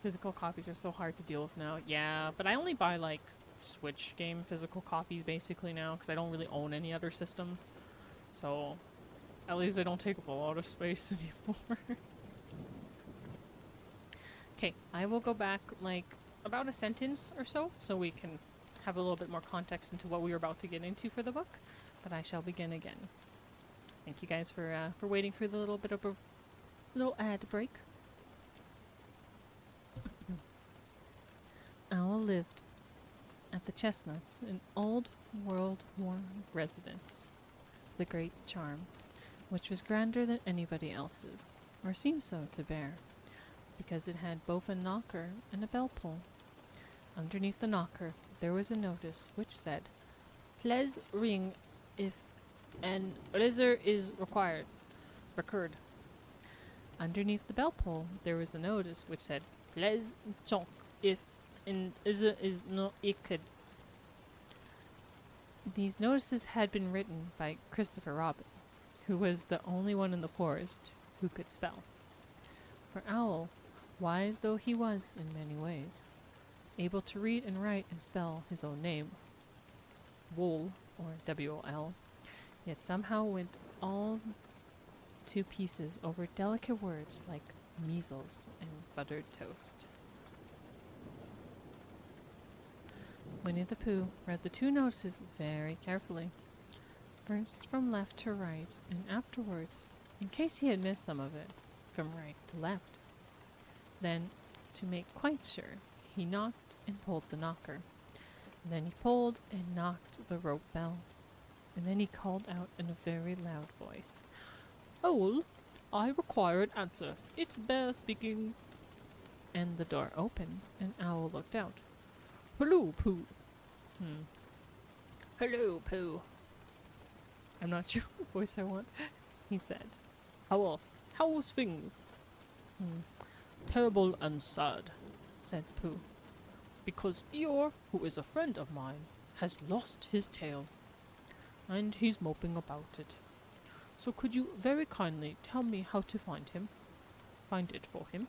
Speaker 1: Physical copies are so hard to deal with now. Yeah, but I only buy like Switch game physical copies basically now because I don't really own any other systems. So at least they don't take up a lot of space anymore. Okay, I will go back like about a sentence or so we can have a little bit more context into what we were about to get into for the book, but I shall begin again. Thank you guys for waiting for the little bit of a little ad break. Owl lived at the Chestnuts, an old World War residence, the Great Charm, which was grander than anybody else's, or seemed so to Bear, because it had both a knocker and a bell pull. Underneath the knocker there was a notice which said, "Please ring if an razor is recurred." Underneath the bell pull there was a notice which said, "Please talk if an razor is not iked." These notices had been written by Christopher Robin, who was the only one in the forest who could spell. For Owl, wise though he was in many ways, able to read and write and spell his own name, Wool, or W-O-L, yet somehow went all to pieces over delicate words like measles and buttered toast. Winnie-the-Pooh read the two notices very carefully, first from left to right, and afterwards, in case he had missed some of it, from right to left. Then, to make quite sure, he knocked and pulled the knocker. And then he pulled and knocked the rope bell. And then he called out in a very loud voice, "Owl, I require an answer. It's Bear speaking." And the door opened, and Owl looked out. "Hello, Pooh." "Hello, Pooh." I'm not sure what voice I want, he said. How's things?" "Terrible and sad," said Pooh, "because Eeyore, who is a friend of mine, has lost his tail, and he's moping about it. So could you very kindly tell me how to find it for him?"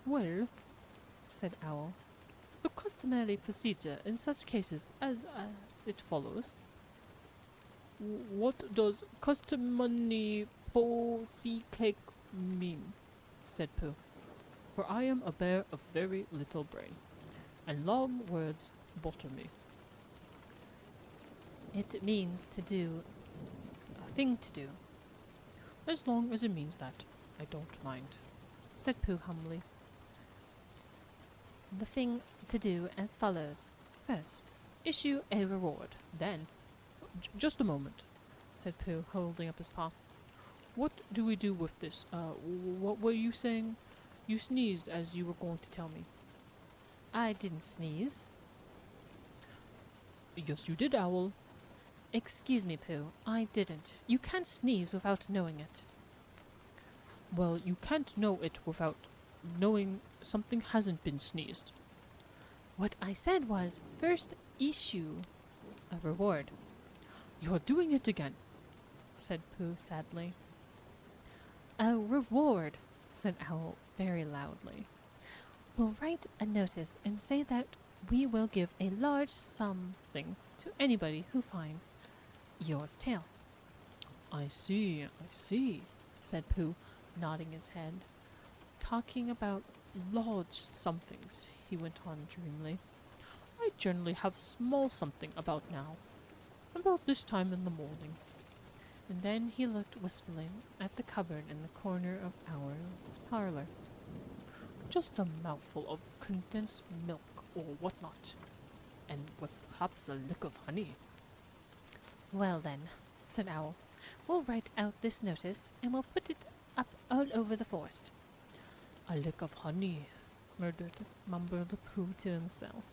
Speaker 1: "Well," said Owl, "the customary procedure in such cases as it follows." "What does customary cake mean?" said Pooh. "For I am a bear of very little brain, and long words bother me." "It means to do a thing to do." "As long as it means that, I don't mind," said Pooh humbly. "The thing to do as follows. First, issue a reward. Then—" "Just a moment," said Pooh, holding up his paw. "What do we do with this? What were you saying? You sneezed as you were going to tell me." "I didn't sneeze." "Yes, you did, Owl." "Excuse me, Pooh, I didn't. You can't sneeze without knowing it." "Well, you can't know it without knowing something hasn't been sneezed." "What I said was, first issue a reward." "You're doing it again," said Pooh sadly. "A reward," said Owl very loudly. "We'll write a notice and say that we will give a large something to anybody who finds Eeyore's tail." I see, said Pooh, nodding his head. "Talking about large somethings," he went on dreamily. "I generally have small something about now, about this time in the morning." And then he looked wistfully at the cupboard in the corner of Owl's parlor. "Just a mouthful of condensed milk or whatnot, and with perhaps a lick of honey." "Well then," said Owl, "we'll write out this notice and we'll put it up all over the forest." "A lick of honey," mumbled Pooh to himself.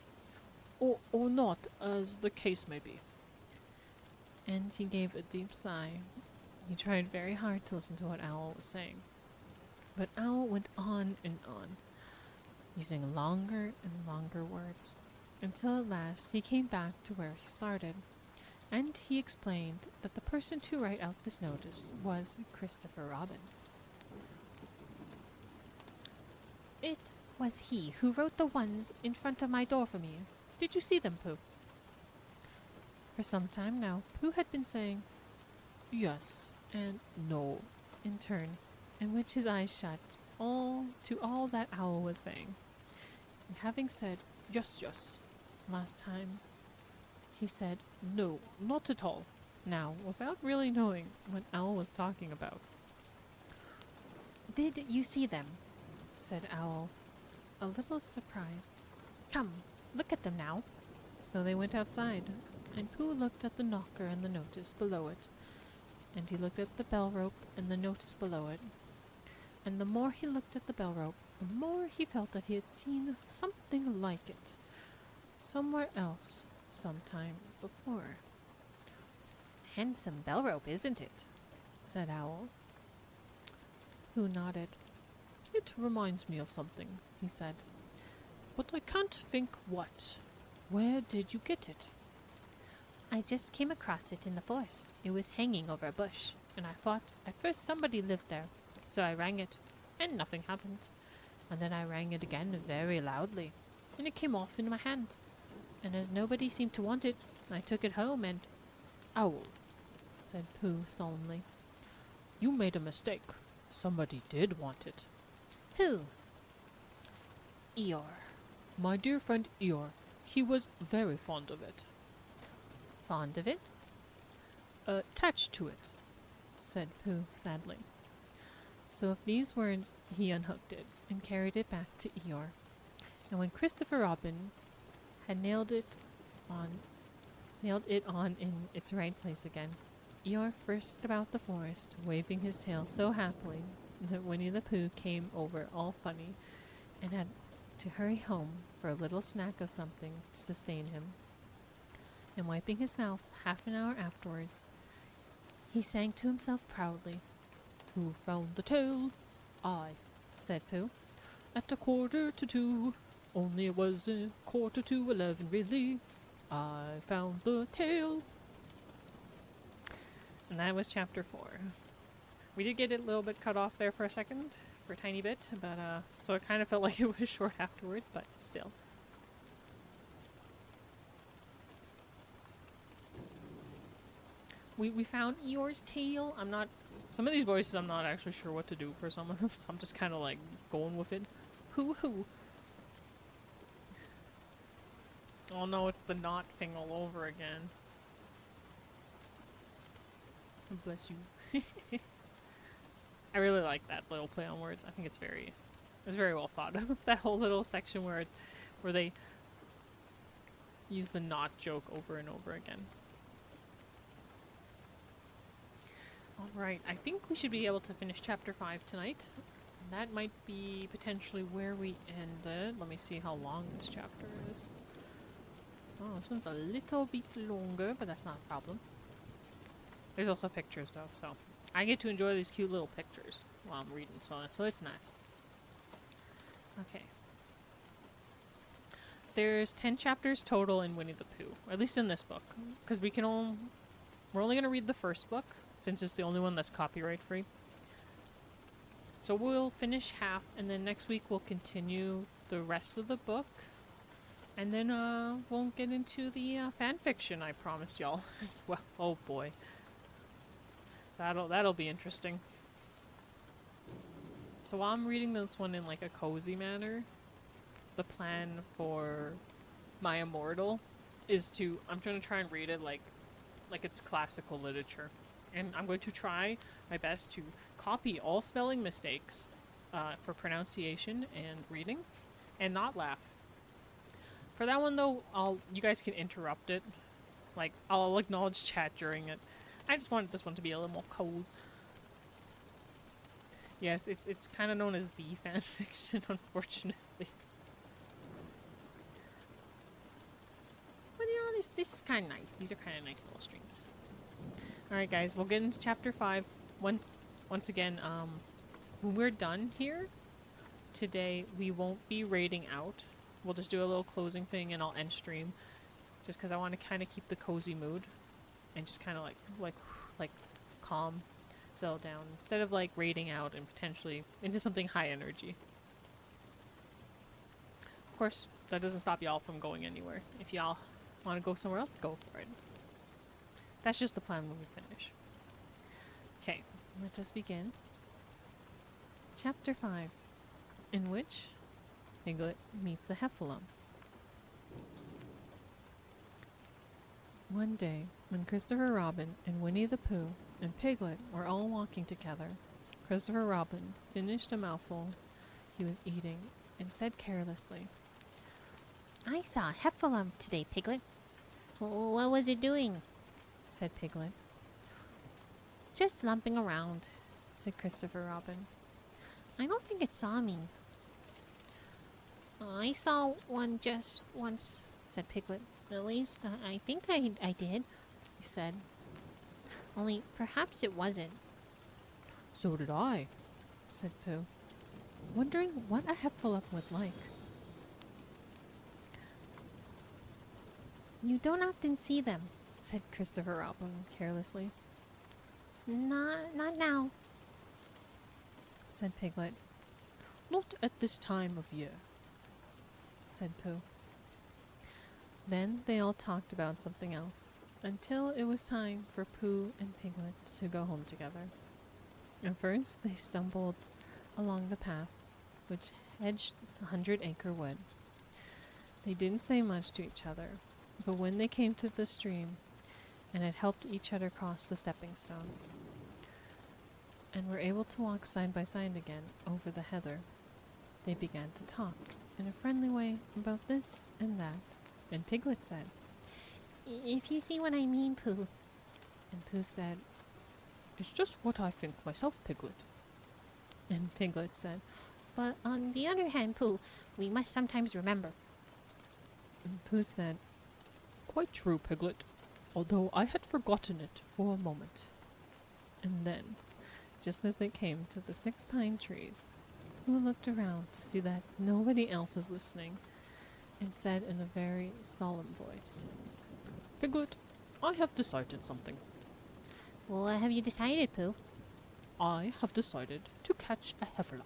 Speaker 1: Or not, as the case may be." And he gave a deep sigh. He tried very hard to listen to what Owl was saying. But Owl went on and on, using longer and longer words, until at last he came back to where he started, and he explained that the person to write out this notice was Christopher Robin. "It was he who wrote the ones in front of my door for me. Did you see them, Pooh?" For some time now, Pooh had been saying yes and no in turn, in which his eyes shut to all that Owl was saying. And having said yes last time, he said no, not at all, now without really knowing what Owl was talking about.
Speaker 3: Did you see them?
Speaker 1: Said Owl, a little surprised.
Speaker 3: Come, look at them now.
Speaker 1: So they went outside, and Pooh looked at the knocker and the notice below it, and he looked at the bell rope and the notice below it. And the more he looked at the bell rope, the more he felt that he had seen something like it, somewhere else, sometime before.
Speaker 3: Handsome bell rope, isn't it?
Speaker 1: Said Owl. Pooh nodded. It reminds me of something, he said, but I can't think what. Where did you get it?
Speaker 3: I just came across it in the forest. It was hanging over a bush, and I thought at first somebody lived there. So I rang it, and nothing happened. And then I rang it again very loudly, and it came off in my hand. And as nobody seemed to want it, I took it home and...
Speaker 1: Owl, said Pooh solemnly. You made a mistake. Somebody did want it.
Speaker 3: Who? Eeyore.
Speaker 1: My dear friend Eeyore. He was very fond of it.
Speaker 3: Fond of it?
Speaker 1: Attached to it, said Pooh sadly. So with these words, he unhooked it and carried it back to Eeyore. And when Christopher Robin had nailed it on in its right place again, Eeyore frisked about the forest, waving his tail so happily that Winnie-the-Pooh came over all funny and had to hurry home for a little snack of something to sustain him. And wiping his mouth half an hour afterwards, he sang to himself proudly, Who found the tail? I, said Pooh. At 1:45, only it was 11:45 really. I found the tail. And that was chapter 4. We did get it a little bit cut off there for a second, for a tiny bit, but so it kind of felt like it was short afterwards, but still. We found Eeyore's tail. Some of these voices I'm not actually sure what to do for some of them, so I'm just kind of like going with it. Hoo. Oh no, it's the knot thing all over again. Bless you. I really like that little play on words. I think it's very well thought of. That whole little section where they use the knot joke over and over again. Alright, I think we should be able to finish chapter 5 tonight. That might be potentially where we ended. Let me see how long this chapter is. Oh, this one's a little bit longer, but that's not a problem. There's also pictures though, so I get to enjoy these cute little pictures while I'm reading, so it's nice. Okay. There's 10 chapters total in Winnie-the-Pooh, at least in this book, because we're only going to read the first book, since it's the only one that's copyright free. So we'll finish half, and then next week we'll continue the rest of the book. And then we'll get into the fan fiction I promised y'all as well. Oh boy. That'll be interesting. So while I'm reading this one in like a cozy manner, the plan for my Immortal is I'm going to try and read it like it's classical literature. And I'm going to try my best to copy all spelling mistakes for pronunciation and reading, and not laugh. For that one though, you guys can interrupt it. Like, I'll acknowledge chat during it. I just wanted this one to be a little more cozy. Yes, it's kind of known as the fanfiction, unfortunately. But you know, this is kind of nice. These are kind of nice little streams. Alright guys, we'll get into chapter 5. Once again, when we're done here today, we won't be raiding out. We'll just do a little closing thing and I'll end stream. Just because I want to kind of keep the cozy mood. And just kind of like calm, settle down. Instead of like raiding out and potentially into something high energy. Of course, that doesn't stop y'all from going anywhere. If y'all want to go somewhere else, go for it. That's just the plan when we finish. Okay, let us begin. Chapter 5, in which Piglet meets a heffalump. One day, When Christopher Robin and Winnie-the-Pooh and Piglet were all walking together, Christopher Robin finished a mouthful he was eating and said carelessly,
Speaker 3: I saw a heffalump today, Piglet. What was it doing?
Speaker 1: said Piglet.
Speaker 3: Just lumping around.
Speaker 1: Said Christopher Robin.
Speaker 3: I don't think it saw me. I saw one just once, said Piglet. At least I think I did, he said. Only perhaps it wasn't.
Speaker 1: So did I, said Pooh, wondering what a heffalump was like.
Speaker 3: You don't often see them,
Speaker 1: said Christopher Robin carelessly.
Speaker 3: Not now,
Speaker 1: said Piglet. Not at this time of year, said Pooh. Then they all talked about something else, until it was time for Pooh and Piglet to go home together. At first they stumbled along the path, which hedged the 100-acre wood. They didn't say much to each other, but when they came to the stream and had helped each other cross the stepping stones, and were able to walk side by side again over the heather, they began to talk in a friendly way about this and that. And Piglet said,
Speaker 3: if you see what I mean, Pooh.
Speaker 1: And Pooh said, It's just what I think myself, Piglet. And Piglet said,
Speaker 3: But on the other hand, Pooh, we must sometimes remember.
Speaker 1: And Pooh said, Quite true, Piglet, although I had forgotten it for a moment. And then, just as they came to the 6 pine trees, Pooh looked around to see that nobody else was listening, and said in a very solemn voice, Piglet, I have decided something.
Speaker 3: Well, what have you decided, Pooh?
Speaker 1: I have decided to catch a heffalump.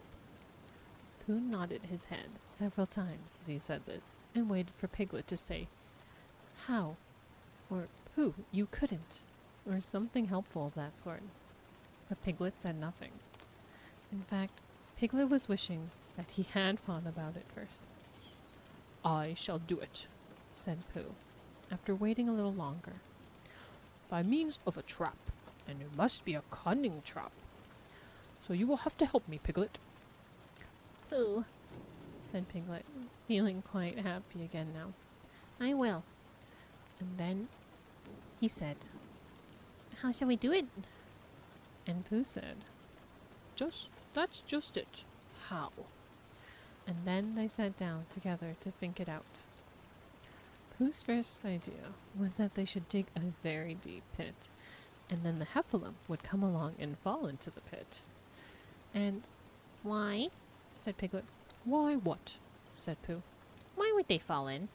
Speaker 1: Pooh nodded his head several times as he said this, and waited for Piglet to say, How? Or, Pooh, you couldn't, or something helpful of that sort. But Piglet said nothing. In fact, Piglet was wishing that he had thought about it first. I shall do it, said Pooh, after waiting a little longer. By means of a trap, and it must be a cunning trap. So you will have to help me, Piglet.
Speaker 3: Pooh,
Speaker 1: said Piglet, feeling quite happy again now.
Speaker 3: I will.
Speaker 1: And then he said,
Speaker 3: How shall we do it?
Speaker 1: And Pooh said, That's just it. How? And then they sat down together to think it out. Pooh's first idea was that they should dig a very deep pit, and then the heffalump would come along and fall into the pit. And
Speaker 3: Why?
Speaker 1: said Piglet. Why what? Said Pooh.
Speaker 3: Why would they fall in?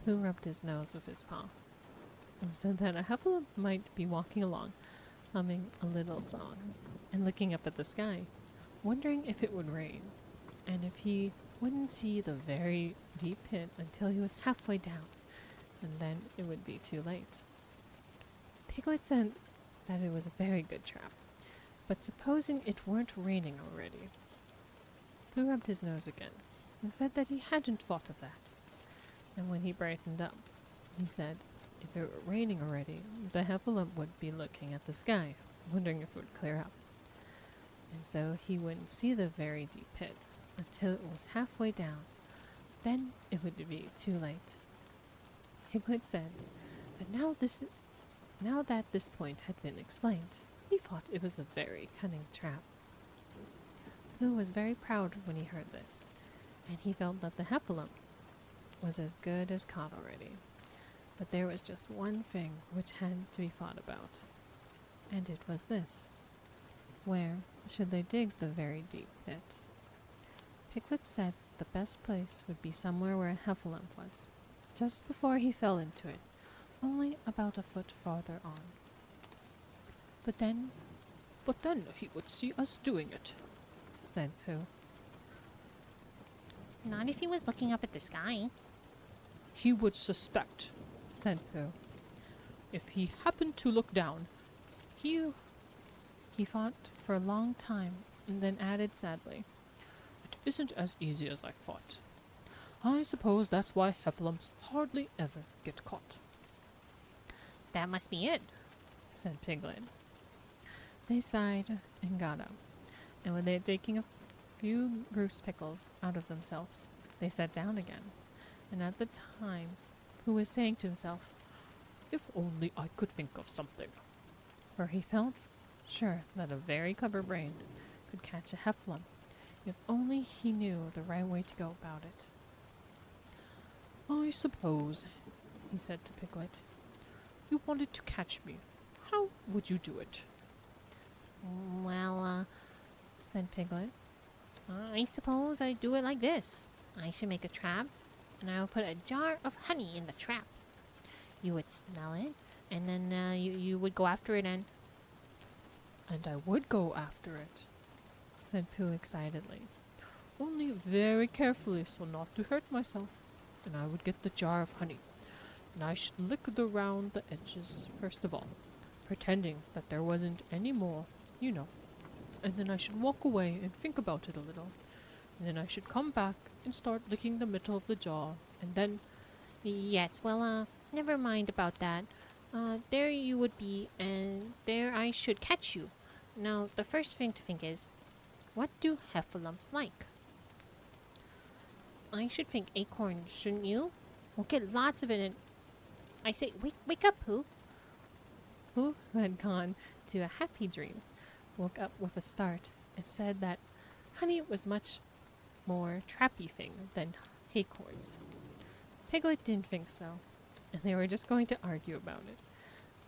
Speaker 1: Pooh rubbed his nose with his paw and said that a heffalump might be walking along, humming a little song, and looking up at the sky, wondering if it would rain, and if he wouldn't see the very deep pit until he was halfway down, and then it would be too late. Piglet said that it was a very good trap, but supposing it weren't raining already. Pooh rubbed his nose again, and said that he hadn't thought of that. And when he brightened up, he said if it were raining already, the heffalump would be looking at the sky, wondering if it would clear up. And so he wouldn't see the very deep pit until it was halfway down. Then it would be too late. Piglet said that now that this point had been explained, he thought it was a very cunning trap. Pooh was very proud when he heard this, and he felt that the heffalump was as good as caught already. But there was just one thing which had to be thought about, and it was this. Where should they dig the very deep pit? Piglet said the best place would be somewhere where a heffalump was, just before he fell into it, only about a foot farther on. But then he would see us doing it, said Pooh.
Speaker 3: Not if he was looking up at the sky.
Speaker 1: He would suspect, said Pooh. If he happened to look down, he thought for a long time, and then added sadly, It isn't as easy as I thought. I suppose that's why heffalumps hardly ever get caught.
Speaker 3: that must be it,
Speaker 1: said Piglet. They sighed and got up, and when they had taken a few goose pickles out of themselves, they sat down again. And at the time, Pooh was saying to himself,
Speaker 2: If only I could think of something.
Speaker 1: for he felt sure that a very clever brain could catch a heffalump if only he knew the right way to go about it.
Speaker 2: I suppose,
Speaker 1: He said to Piglet,
Speaker 2: you wanted to catch me. How would you do it?
Speaker 3: Well,
Speaker 1: said Piglet.
Speaker 3: I suppose I do it like this. I should make a trap, and I will put a jar of honey in the trap. You would smell it, and then you would go after it and...
Speaker 2: And I would go after it.
Speaker 1: Said Pooh excitedly.
Speaker 2: Only very carefully so not to hurt myself. And I would get the jar of honey. And I should lick around the edges first of all, pretending that there wasn't any more, you know. And then I should walk away and think about it a little. And then I should come back and start licking the middle of the jar. And then...
Speaker 3: Yes, well, never mind about that. There you would be, and there I should catch you. Now, the first thing to think is, what do heffalumps like? I should think acorns, shouldn't you? We'll get lots of it and... I say, wake up, Pooh.
Speaker 1: Pooh, who had gone to a happy dream, woke up with a start and said that honey was much more trappy thing than acorns. Piglet didn't think so, and they were just going to argue about it,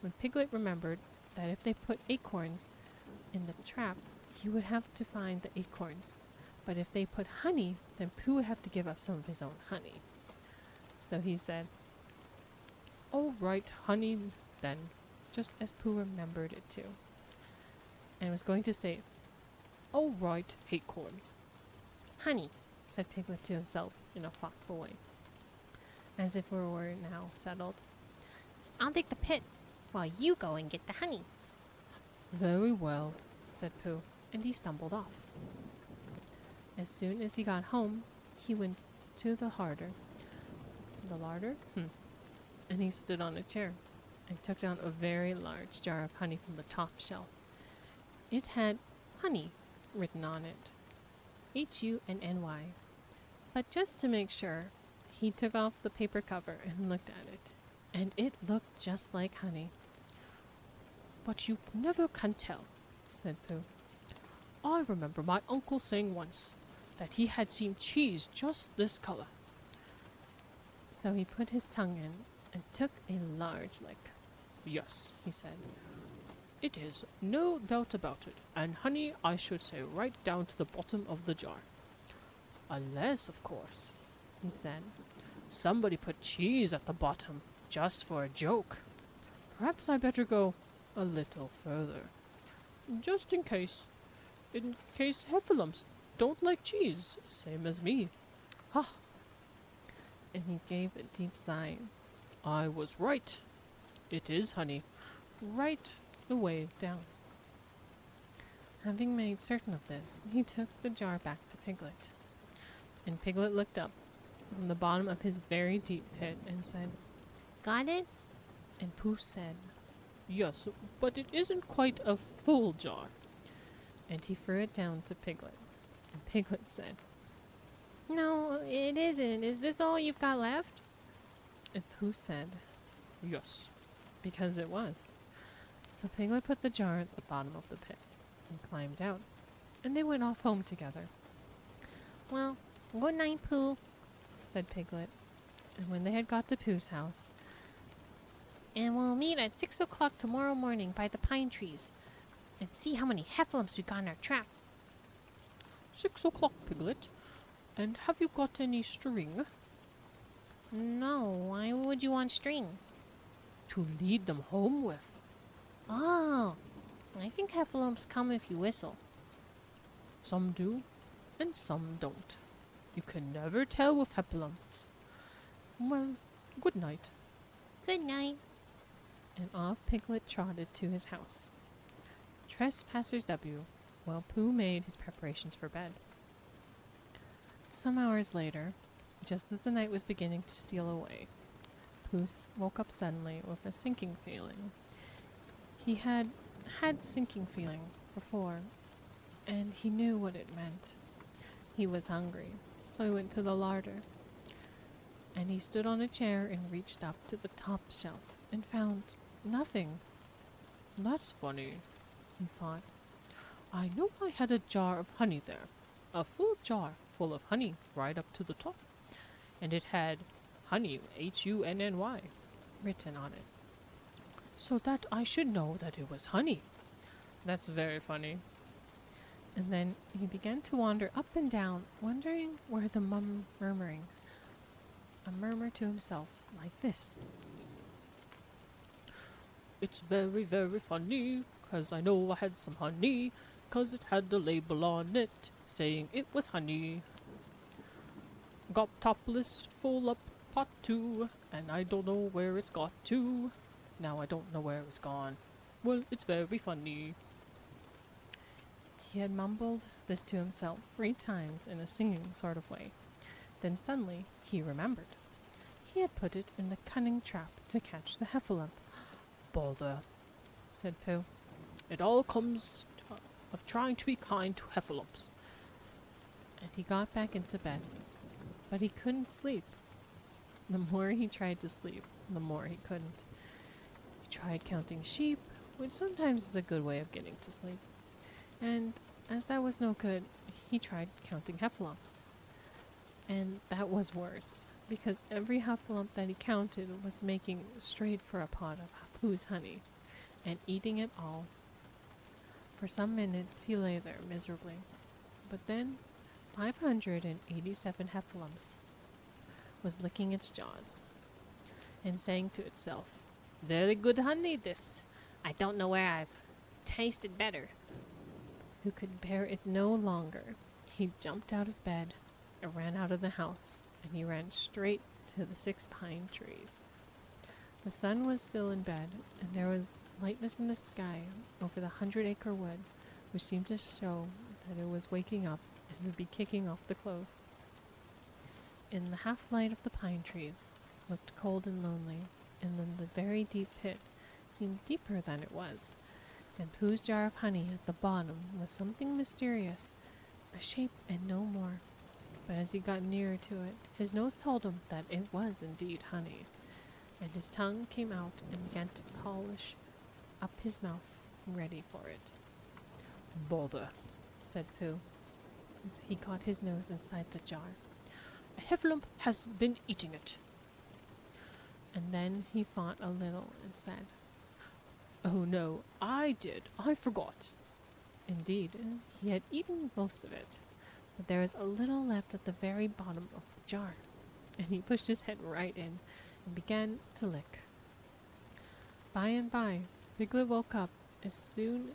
Speaker 1: when Piglet remembered that if they put acorns in the trap, he would have to find the acorns, but if they put honey, then Pooh would have to give up some of his own honey. So he said,
Speaker 2: All right, honey, then.
Speaker 1: just as Pooh remembered it too, and was going to say,
Speaker 2: All right, acorns.
Speaker 3: Honey.
Speaker 1: said Piglet to himself in a thoughtful way, as if it were now settled.
Speaker 3: I'll dig the pit while you go and get the honey.
Speaker 2: Very well.
Speaker 1: said Pooh, and he stumbled off. As soon as he got home, he went to the larder, and he stood on a chair and took down a very large jar of honey from the top shelf. It had honey written on it, H-U-N-N-Y. But just to make sure, he took off the paper cover and looked at it, and it looked just like honey.
Speaker 2: But you never can tell,
Speaker 1: said Pooh.
Speaker 2: I remember my uncle saying once that he had seen cheese just this color.
Speaker 1: So he put his tongue in and took a large lick.
Speaker 2: Yes,
Speaker 1: He said,
Speaker 2: it is, no doubt about it, and honey I should say right down to the bottom of the jar. Unless, of course,
Speaker 1: he said,
Speaker 2: somebody put cheese at the bottom, just for a joke. Perhaps I better go a little further, just in case heffalumps don't like cheese, same as me. Ha!
Speaker 1: and he gave a deep sigh.
Speaker 2: I was right. It is honey, right the way down.
Speaker 1: Having made certain of this, he took the jar back to Piglet. And Piglet looked up from the bottom of his very deep pit and said,
Speaker 3: Got it?
Speaker 1: and Pooh said,
Speaker 2: Yes, but it isn't quite a full jar.
Speaker 1: and he threw it down to Piglet. And Piglet said,
Speaker 3: No, it isn't. Is this all you've got left?
Speaker 1: and Pooh said,
Speaker 2: Yes.
Speaker 1: because it was. So Piglet put the jar at the bottom of the pit and climbed out, and they went off home together,
Speaker 3: Well, good night, Pooh.
Speaker 1: said Piglet. And when they had got to Pooh's house,
Speaker 3: And we'll meet at 6 o'clock tomorrow morning by the pine trees and see how many heffalumps we got in our trap.
Speaker 2: 6 o'clock, Piglet. And have you got any string
Speaker 3: No, why would you want string?
Speaker 2: to lead them home with?
Speaker 3: Oh, I think heffalumps come if you whistle.
Speaker 2: Some do, and some don't. You can never tell with heffalumps. Well, good night.
Speaker 3: Good night.
Speaker 1: and off Piglet trotted to his house. Trespassers W, while Pooh made his preparations for bed. Some hours later, just as the night was beginning to steal away, woke up suddenly with a sinking feeling. He had had sinking feeling before, and he knew what it meant. He was hungry, so he went to the larder. And he stood on a chair and reached up to the top shelf and found nothing.
Speaker 2: That's funny, he thought. I know I had a jar of honey there, a full jar full of honey right up to the top, and it had honey, Hunny, written on it, so that I should know that it was honey. That's very funny.
Speaker 1: And then he began to wander up and down, wondering where the murmuring. A murmur to himself, like this.
Speaker 2: It's very, very funny, 'cause I know I had some honey, 'cause it had the label on it, saying it was honey. Got topless full up pot too, and I don't know where it's got to. Now I don't know where it's gone. Well, it's very funny.
Speaker 1: He had mumbled this to himself 3 times in a singing sort of way. Then suddenly he remembered. He had put it in the cunning trap to catch the heffalump.
Speaker 2: Bother,
Speaker 1: said Pooh.
Speaker 2: it all comes of trying to be kind to heffalumps.
Speaker 1: And he got back into bed. But he couldn't sleep. The more he tried to sleep, the more he couldn't. He tried counting sheep, which sometimes is a good way of getting to sleep. And as that was no good, he tried counting heffalumps. And that was worse, because every heffalump that he counted was making straight for a pot of Pooh's honey, and eating it all. For some minutes he lay there miserably, but then 587 heffalumps was licking its jaws, and saying to itself,
Speaker 3: Very good honey, this. I don't know where I've tasted better.
Speaker 1: Who could bear it no longer. He jumped out of bed and ran out of the house, and he ran straight to the 6 pine trees. The sun was still in bed, and there was lightness in the sky over the 100-acre wood, which seemed to show that it was waking up and would be kicking off the clothes. In the half-light of the pine trees looked cold and lonely, and then the very deep pit seemed deeper than it was, and Pooh's jar of honey at the bottom was something mysterious, a shape and no more. But as he got nearer to it, his nose told him that it was indeed honey, and his tongue came out and began to polish up his mouth, ready for it.
Speaker 2: Bother,
Speaker 1: said Pooh, as he caught his nose inside the jar.
Speaker 2: A heffalump has been eating it.
Speaker 1: And then he thought a little and said,
Speaker 2: Oh no, I did. I forgot.
Speaker 1: Indeed, he had eaten most of it, but there was a little left at the very bottom of the jar, and he pushed his head right in and began to lick. By and by, Piglet woke up. As soon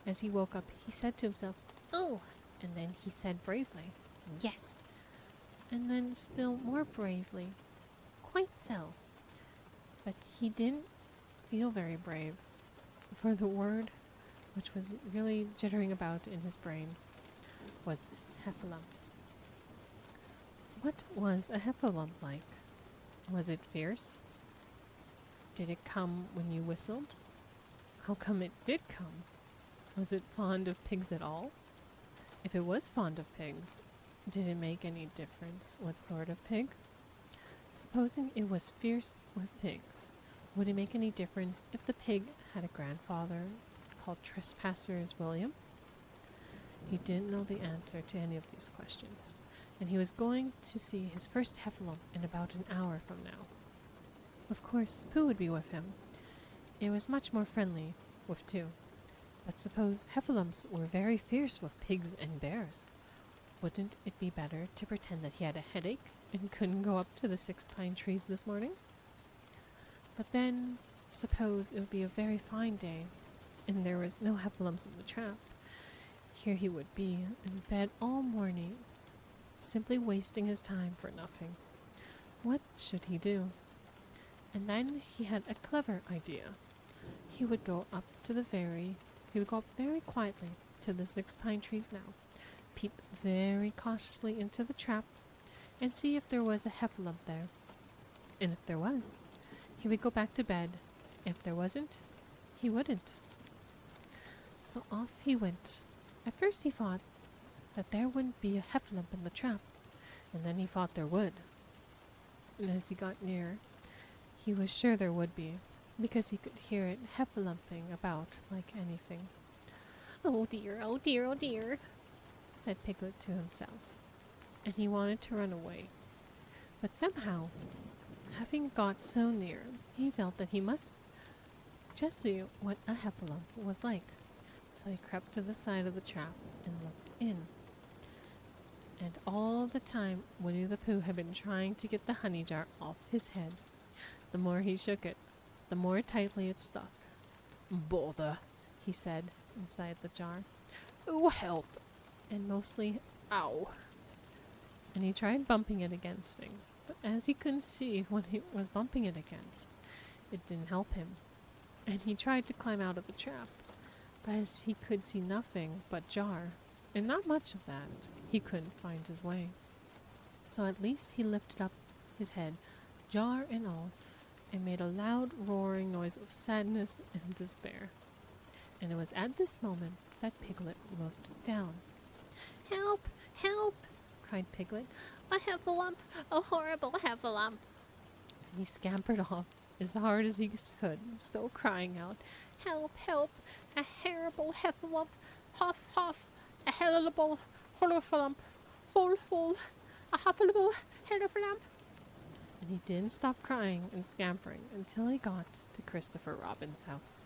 Speaker 1: as he woke up, he said to himself,
Speaker 3: Oh,
Speaker 1: and then he said bravely,
Speaker 3: yes,
Speaker 1: and then still more bravely,
Speaker 3: quite so.
Speaker 1: but he didn't feel very brave, for the word, which was really jittering about in his brain, was heffalumps. What was a heffalump like? Was it fierce? Did it come when you whistled? How come it did come? Was it fond of pigs at all? If it was fond of pigs, did it make any difference what sort of pig? Supposing it was fierce with pigs, would it make any difference if the pig had a grandfather called Trespassers William? He didn't know the answer to any of these questions, and he was going to see his first heffalump in about an hour from now. Of course, Pooh would be with him. It was much more friendly with 2. But suppose heffalumps were very fierce with pigs and bears. Wouldn't it be better to pretend that he had a headache and couldn't go up to the 6 pine trees this morning? But then, suppose it would be a very fine day, and there was no heffalumps in the trap. Here he would be, in bed all morning, simply wasting his time for nothing. What should he do? And then he had a clever idea. He would go up very quietly to the 6 pine trees now, peep very cautiously into the trap, and see if there was a heffalump there. And if there was, he would go back to bed. If there wasn't, he wouldn't. So off he went. At first he thought that there wouldn't be a heffalump in the trap, and then he thought there would. And as he got nearer, he was sure there would be, because he could hear it heffalumping about like anything.
Speaker 3: Oh dear, oh dear, oh dear,
Speaker 1: said Piglet to himself, and he wanted to run away. But somehow, having got so near, he felt that he must just see what a heffalump was like. So he crept to the side of the trap and looked in. And all the time, Winnie-the-Pooh had been trying to get the honey jar off his head. The more he shook it, the more tightly it stuck.
Speaker 2: Bother,
Speaker 1: he said inside the jar,
Speaker 2: oh help,
Speaker 1: and mostly,
Speaker 2: ow.
Speaker 1: and he tried bumping it against things, but as he couldn't see what he was bumping it against, it didn't help him. And he tried to climb out of the trap, but as he could see nothing but jar, and not much of that, he couldn't find his way. So at least he lifted up his head, jar and all, and made a loud roaring noise of sadness and despair. And it was at this moment that Piglet looked down.
Speaker 3: help, help,
Speaker 1: Cried Piglet,
Speaker 3: a heffalump, a horrible heffalump.
Speaker 1: and he scampered off as hard as he could, still crying out,
Speaker 3: Help, help, a horrible heffalump, huff, huff, a hellable heffalump, hole, hole, a huffalump, heffalump.
Speaker 1: and he didn't stop crying and scampering until he got to Christopher Robin's house.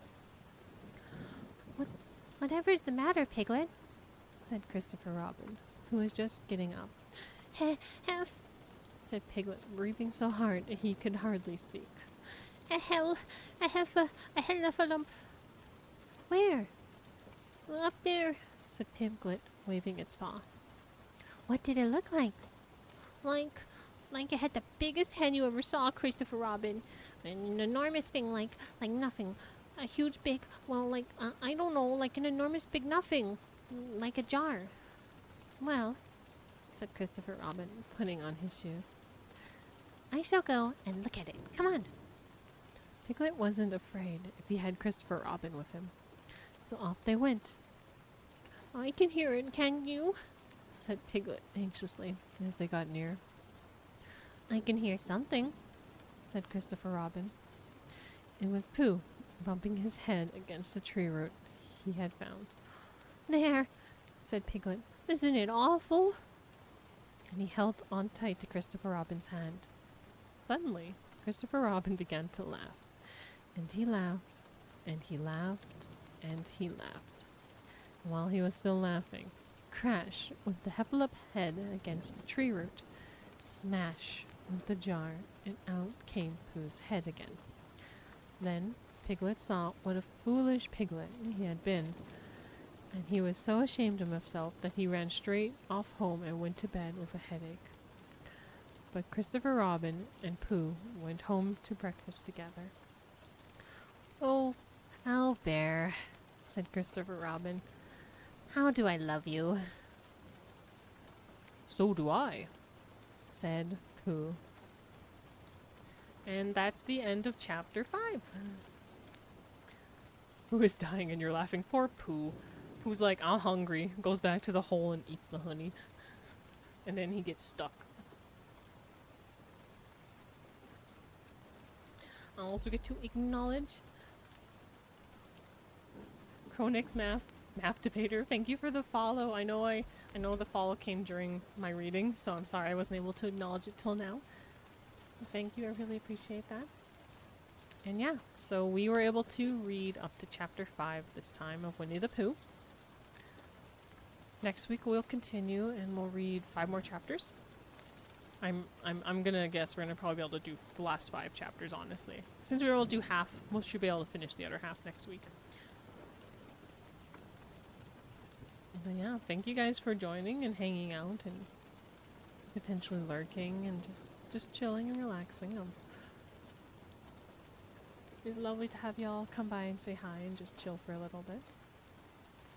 Speaker 3: Whatever's the matter, Piglet?
Speaker 1: Said Christopher Robin, who was just getting up.
Speaker 3: Heff,
Speaker 1: Said Piglet, breathing so hard he could hardly speak.
Speaker 3: a heffalump. Where? Up there.
Speaker 1: Said Piglet, waving its paw.
Speaker 3: What did it look like? Like it had the biggest head you ever saw, Christopher Robin. An enormous thing, like nothing. A huge big, well, I don't know, like an enormous big nothing. Like a jar.
Speaker 1: Well, said Christopher Robin, putting on his shoes.
Speaker 3: I shall go and look at it. Come on.
Speaker 1: Piglet wasn't afraid if he had Christopher Robin with him. So off they went.
Speaker 3: I can hear it, can you?
Speaker 1: Said Piglet anxiously as they got near.
Speaker 3: I can hear something.
Speaker 1: Said Christopher Robin. It was Pooh, bumping his head against a tree root he had found.
Speaker 3: There,
Speaker 1: Said Piglet,
Speaker 3: isn't it awful?
Speaker 1: and he held on tight to Christopher Robin's hand. Suddenly, Christopher Robin began to laugh. And he laughed, and he laughed, and he laughed. And while he was still laughing, crash went the heffalump head against the tree root. Smash went the jar, and out came Pooh's head again. Then Piglet saw what a foolish piglet he had been, and he was so ashamed of himself that he ran straight off home and went to bed with a headache. But Christopher Robin and Pooh went home to breakfast together.
Speaker 3: Oh, Albert,
Speaker 1: Said Christopher Robin.
Speaker 3: how do I love you?
Speaker 2: So do I.
Speaker 1: Said Pooh. And that's the end of chapter 5. Who is dying and you're laughing? Poor Pooh. Pooh's like, I'm hungry, goes back to the hole and eats the honey. And then he gets stuck. I also get to acknowledge Chronix Math Debater. Thank you for the follow. I know the follow came during my reading, so I'm sorry I wasn't able to acknowledge it till now. Thank you, I really appreciate that. And yeah, so we were able to read up to chapter 5 this time of Winnie-the-Pooh. Next week we'll continue and we'll read 5 more chapters. I'm gonna guess we're gonna probably be able to do the last 5 chapters, honestly. Since we were able to do half, we should be able to finish the other half next week. But yeah, thank you guys for joining and hanging out and potentially lurking and just chilling and relaxing. It's lovely to have y'all come by and say hi and just chill for a little bit.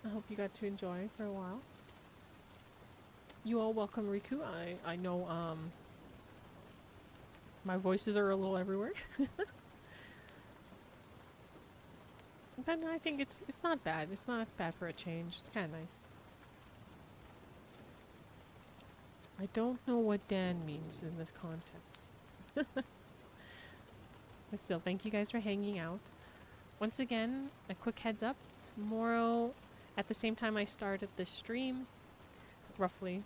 Speaker 1: I hope you got to enjoy for a while. You all welcome Riku. I know my voices are a little everywhere. But I think it's not bad. It's not bad for a change. It's kind of nice. I don't know what Dan means in this context. But still, thank you guys for hanging out. Once again, a quick heads up. Tomorrow, at the same time I started this stream, roughly,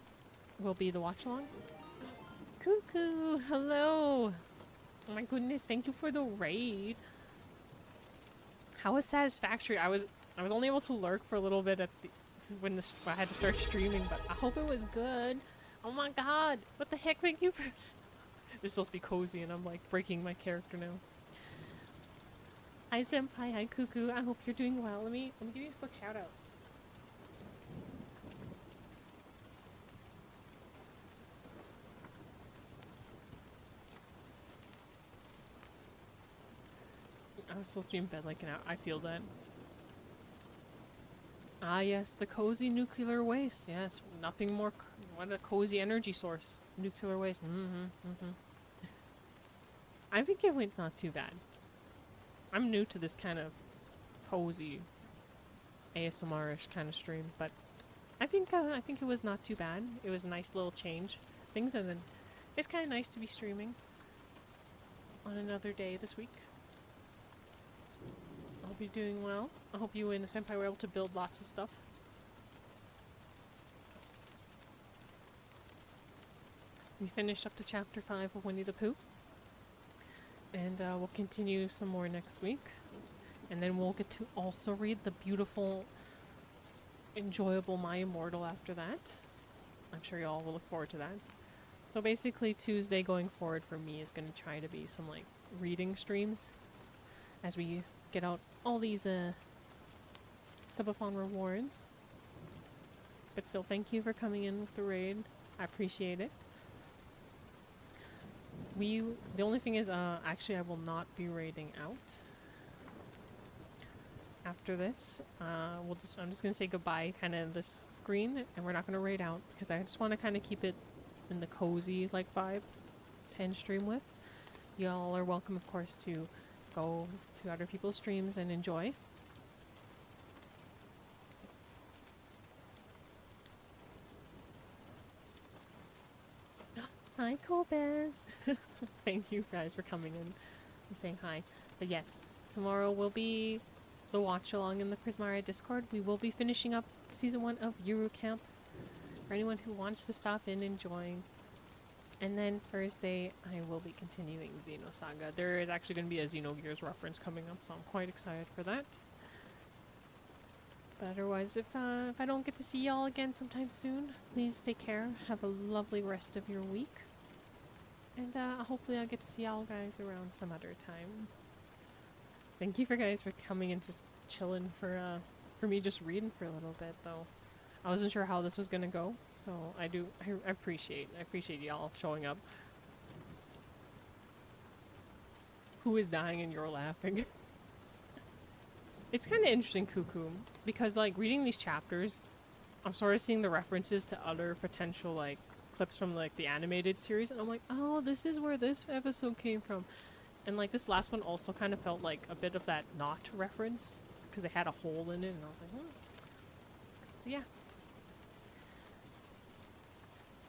Speaker 1: will be the watch along. Cuckoo, hello. Oh my goodness, thank you for the raid. How was Satisfactory? I was only able to lurk for a little bit at the when I had to start streaming, but I hope it was good. Oh my god, what the heck? Thank you for. It's supposed to be cozy, and I'm like breaking my character now. Hi senpai, hi cuckoo. I hope you're doing well. Let me give you a quick shout out. I was supposed to be in bed like an hour. I feel that. Ah, yes, the cozy nuclear waste. Yes, nothing more. What a cozy energy source. Nuclear waste. I think it went not too bad. I'm new to this kind of cozy ASMR-ish kind of stream, but I think it was not too bad. It was a nice little change. Things, and then it's kind of nice to be streaming on another day this week. I hope you're doing well. I hope you and the senpai were able to build lots of stuff. We finished up to chapter 5 of Winnie-the-Pooh. And we'll continue some more next week. And then we'll get to also read the beautiful, enjoyable My Immortal after that. I'm sure y'all will look forward to that. So basically Tuesday going forward for me is going to try to be some like reading streams as we get out all these subathon rewards. But still, thank you for coming in with the raid. I appreciate it. The only thing is, actually I will not be raiding out after this. I'm just gonna say goodbye kind of this screen, and we're not gonna raid out because I just want to kind of keep it in the cozy like vibe to end stream with. Y'all are welcome, of course, to go to other people's streams and enjoy. Hi, Kobes. Thank you guys for coming in and saying hi. But yes, tomorrow will be the watch along in the Prismara Discord. We will be finishing up season 1 of Yuru Camp for anyone who wants to stop in and join. And then Thursday, I will be continuing Xenosaga. There is actually going to be a Xenogears reference coming up, so I'm quite excited for that. But otherwise, if I don't get to see y'all again sometime soon, please take care. Have a lovely rest of your week. And hopefully I'll get to see y'all guys around some other time. Thank you for guys for coming and just chilling for me just reading for a little bit, though. I wasn't sure how this was gonna go, so I appreciate y'all showing up. Who is dying and you're laughing? It's kind of interesting, Cuckoo, because like reading these chapters, I'm sort of seeing the references to other potential like clips from like the animated series, and I'm like, oh, this is where this episode came from. And like this last one also kind of felt like a bit of that not reference because they had a hole in it, and I was like, oh. But yeah.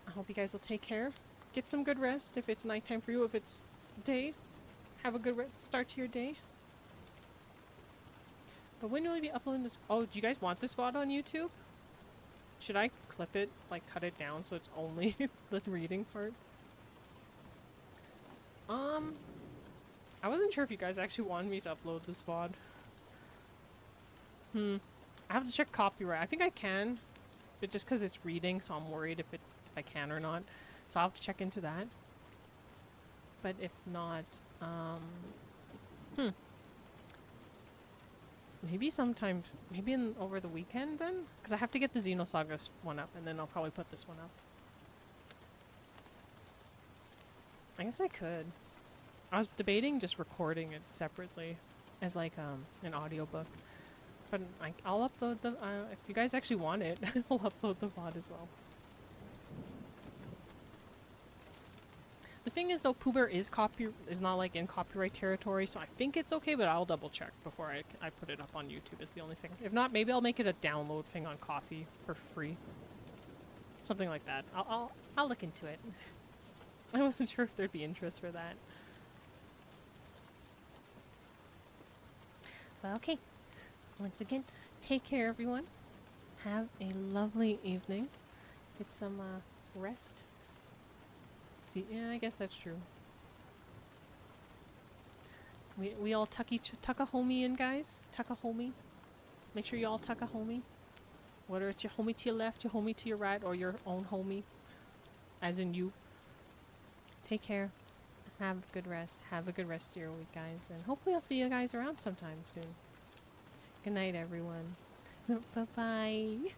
Speaker 1: I hope you guys will take care. Get some good rest if it's nighttime for you. If it's day, have a good start to your day. But when will we be uploading this? Oh, do you guys want this VOD on YouTube? Should I clip it, like cut it down so it's only the reading part? I wasn't sure if you guys actually wanted me to upload this VOD. I have to check copyright. I think I can, but just because it's reading, so I'm worried if I can or not. So I'll have to check into that. But if not, maybe sometime, maybe over the weekend then? Because I have to get the Xenosaga one up, and then I'll probably put this one up. I guess I could. I was debating just recording it separately as like an audiobook. But I'll upload the, if you guys actually want it, I'll upload the VOD as well. The thing is, though, Pooh Bear is not like in copyright territory, so I think it's okay. But I'll double check before I put it up on YouTube. Is the only thing. If not, maybe I'll make it a download thing on Coffee for free. Something like that. I'll look into it. I wasn't sure if there'd be interest for that. Well, okay. Once again, take care, everyone. Have a lovely evening. Get some rest. See, yeah, I guess that's true. We all tuck a homie in, guys. Tuck a homie. Make sure you all tuck a homie. Whether it's your homie to your left, your homie to your right, or your own homie, as in you. Take care. Have a good rest. Have a good rest of your week, guys. And hopefully I'll see you guys around sometime soon. Good night, everyone. Bye-bye.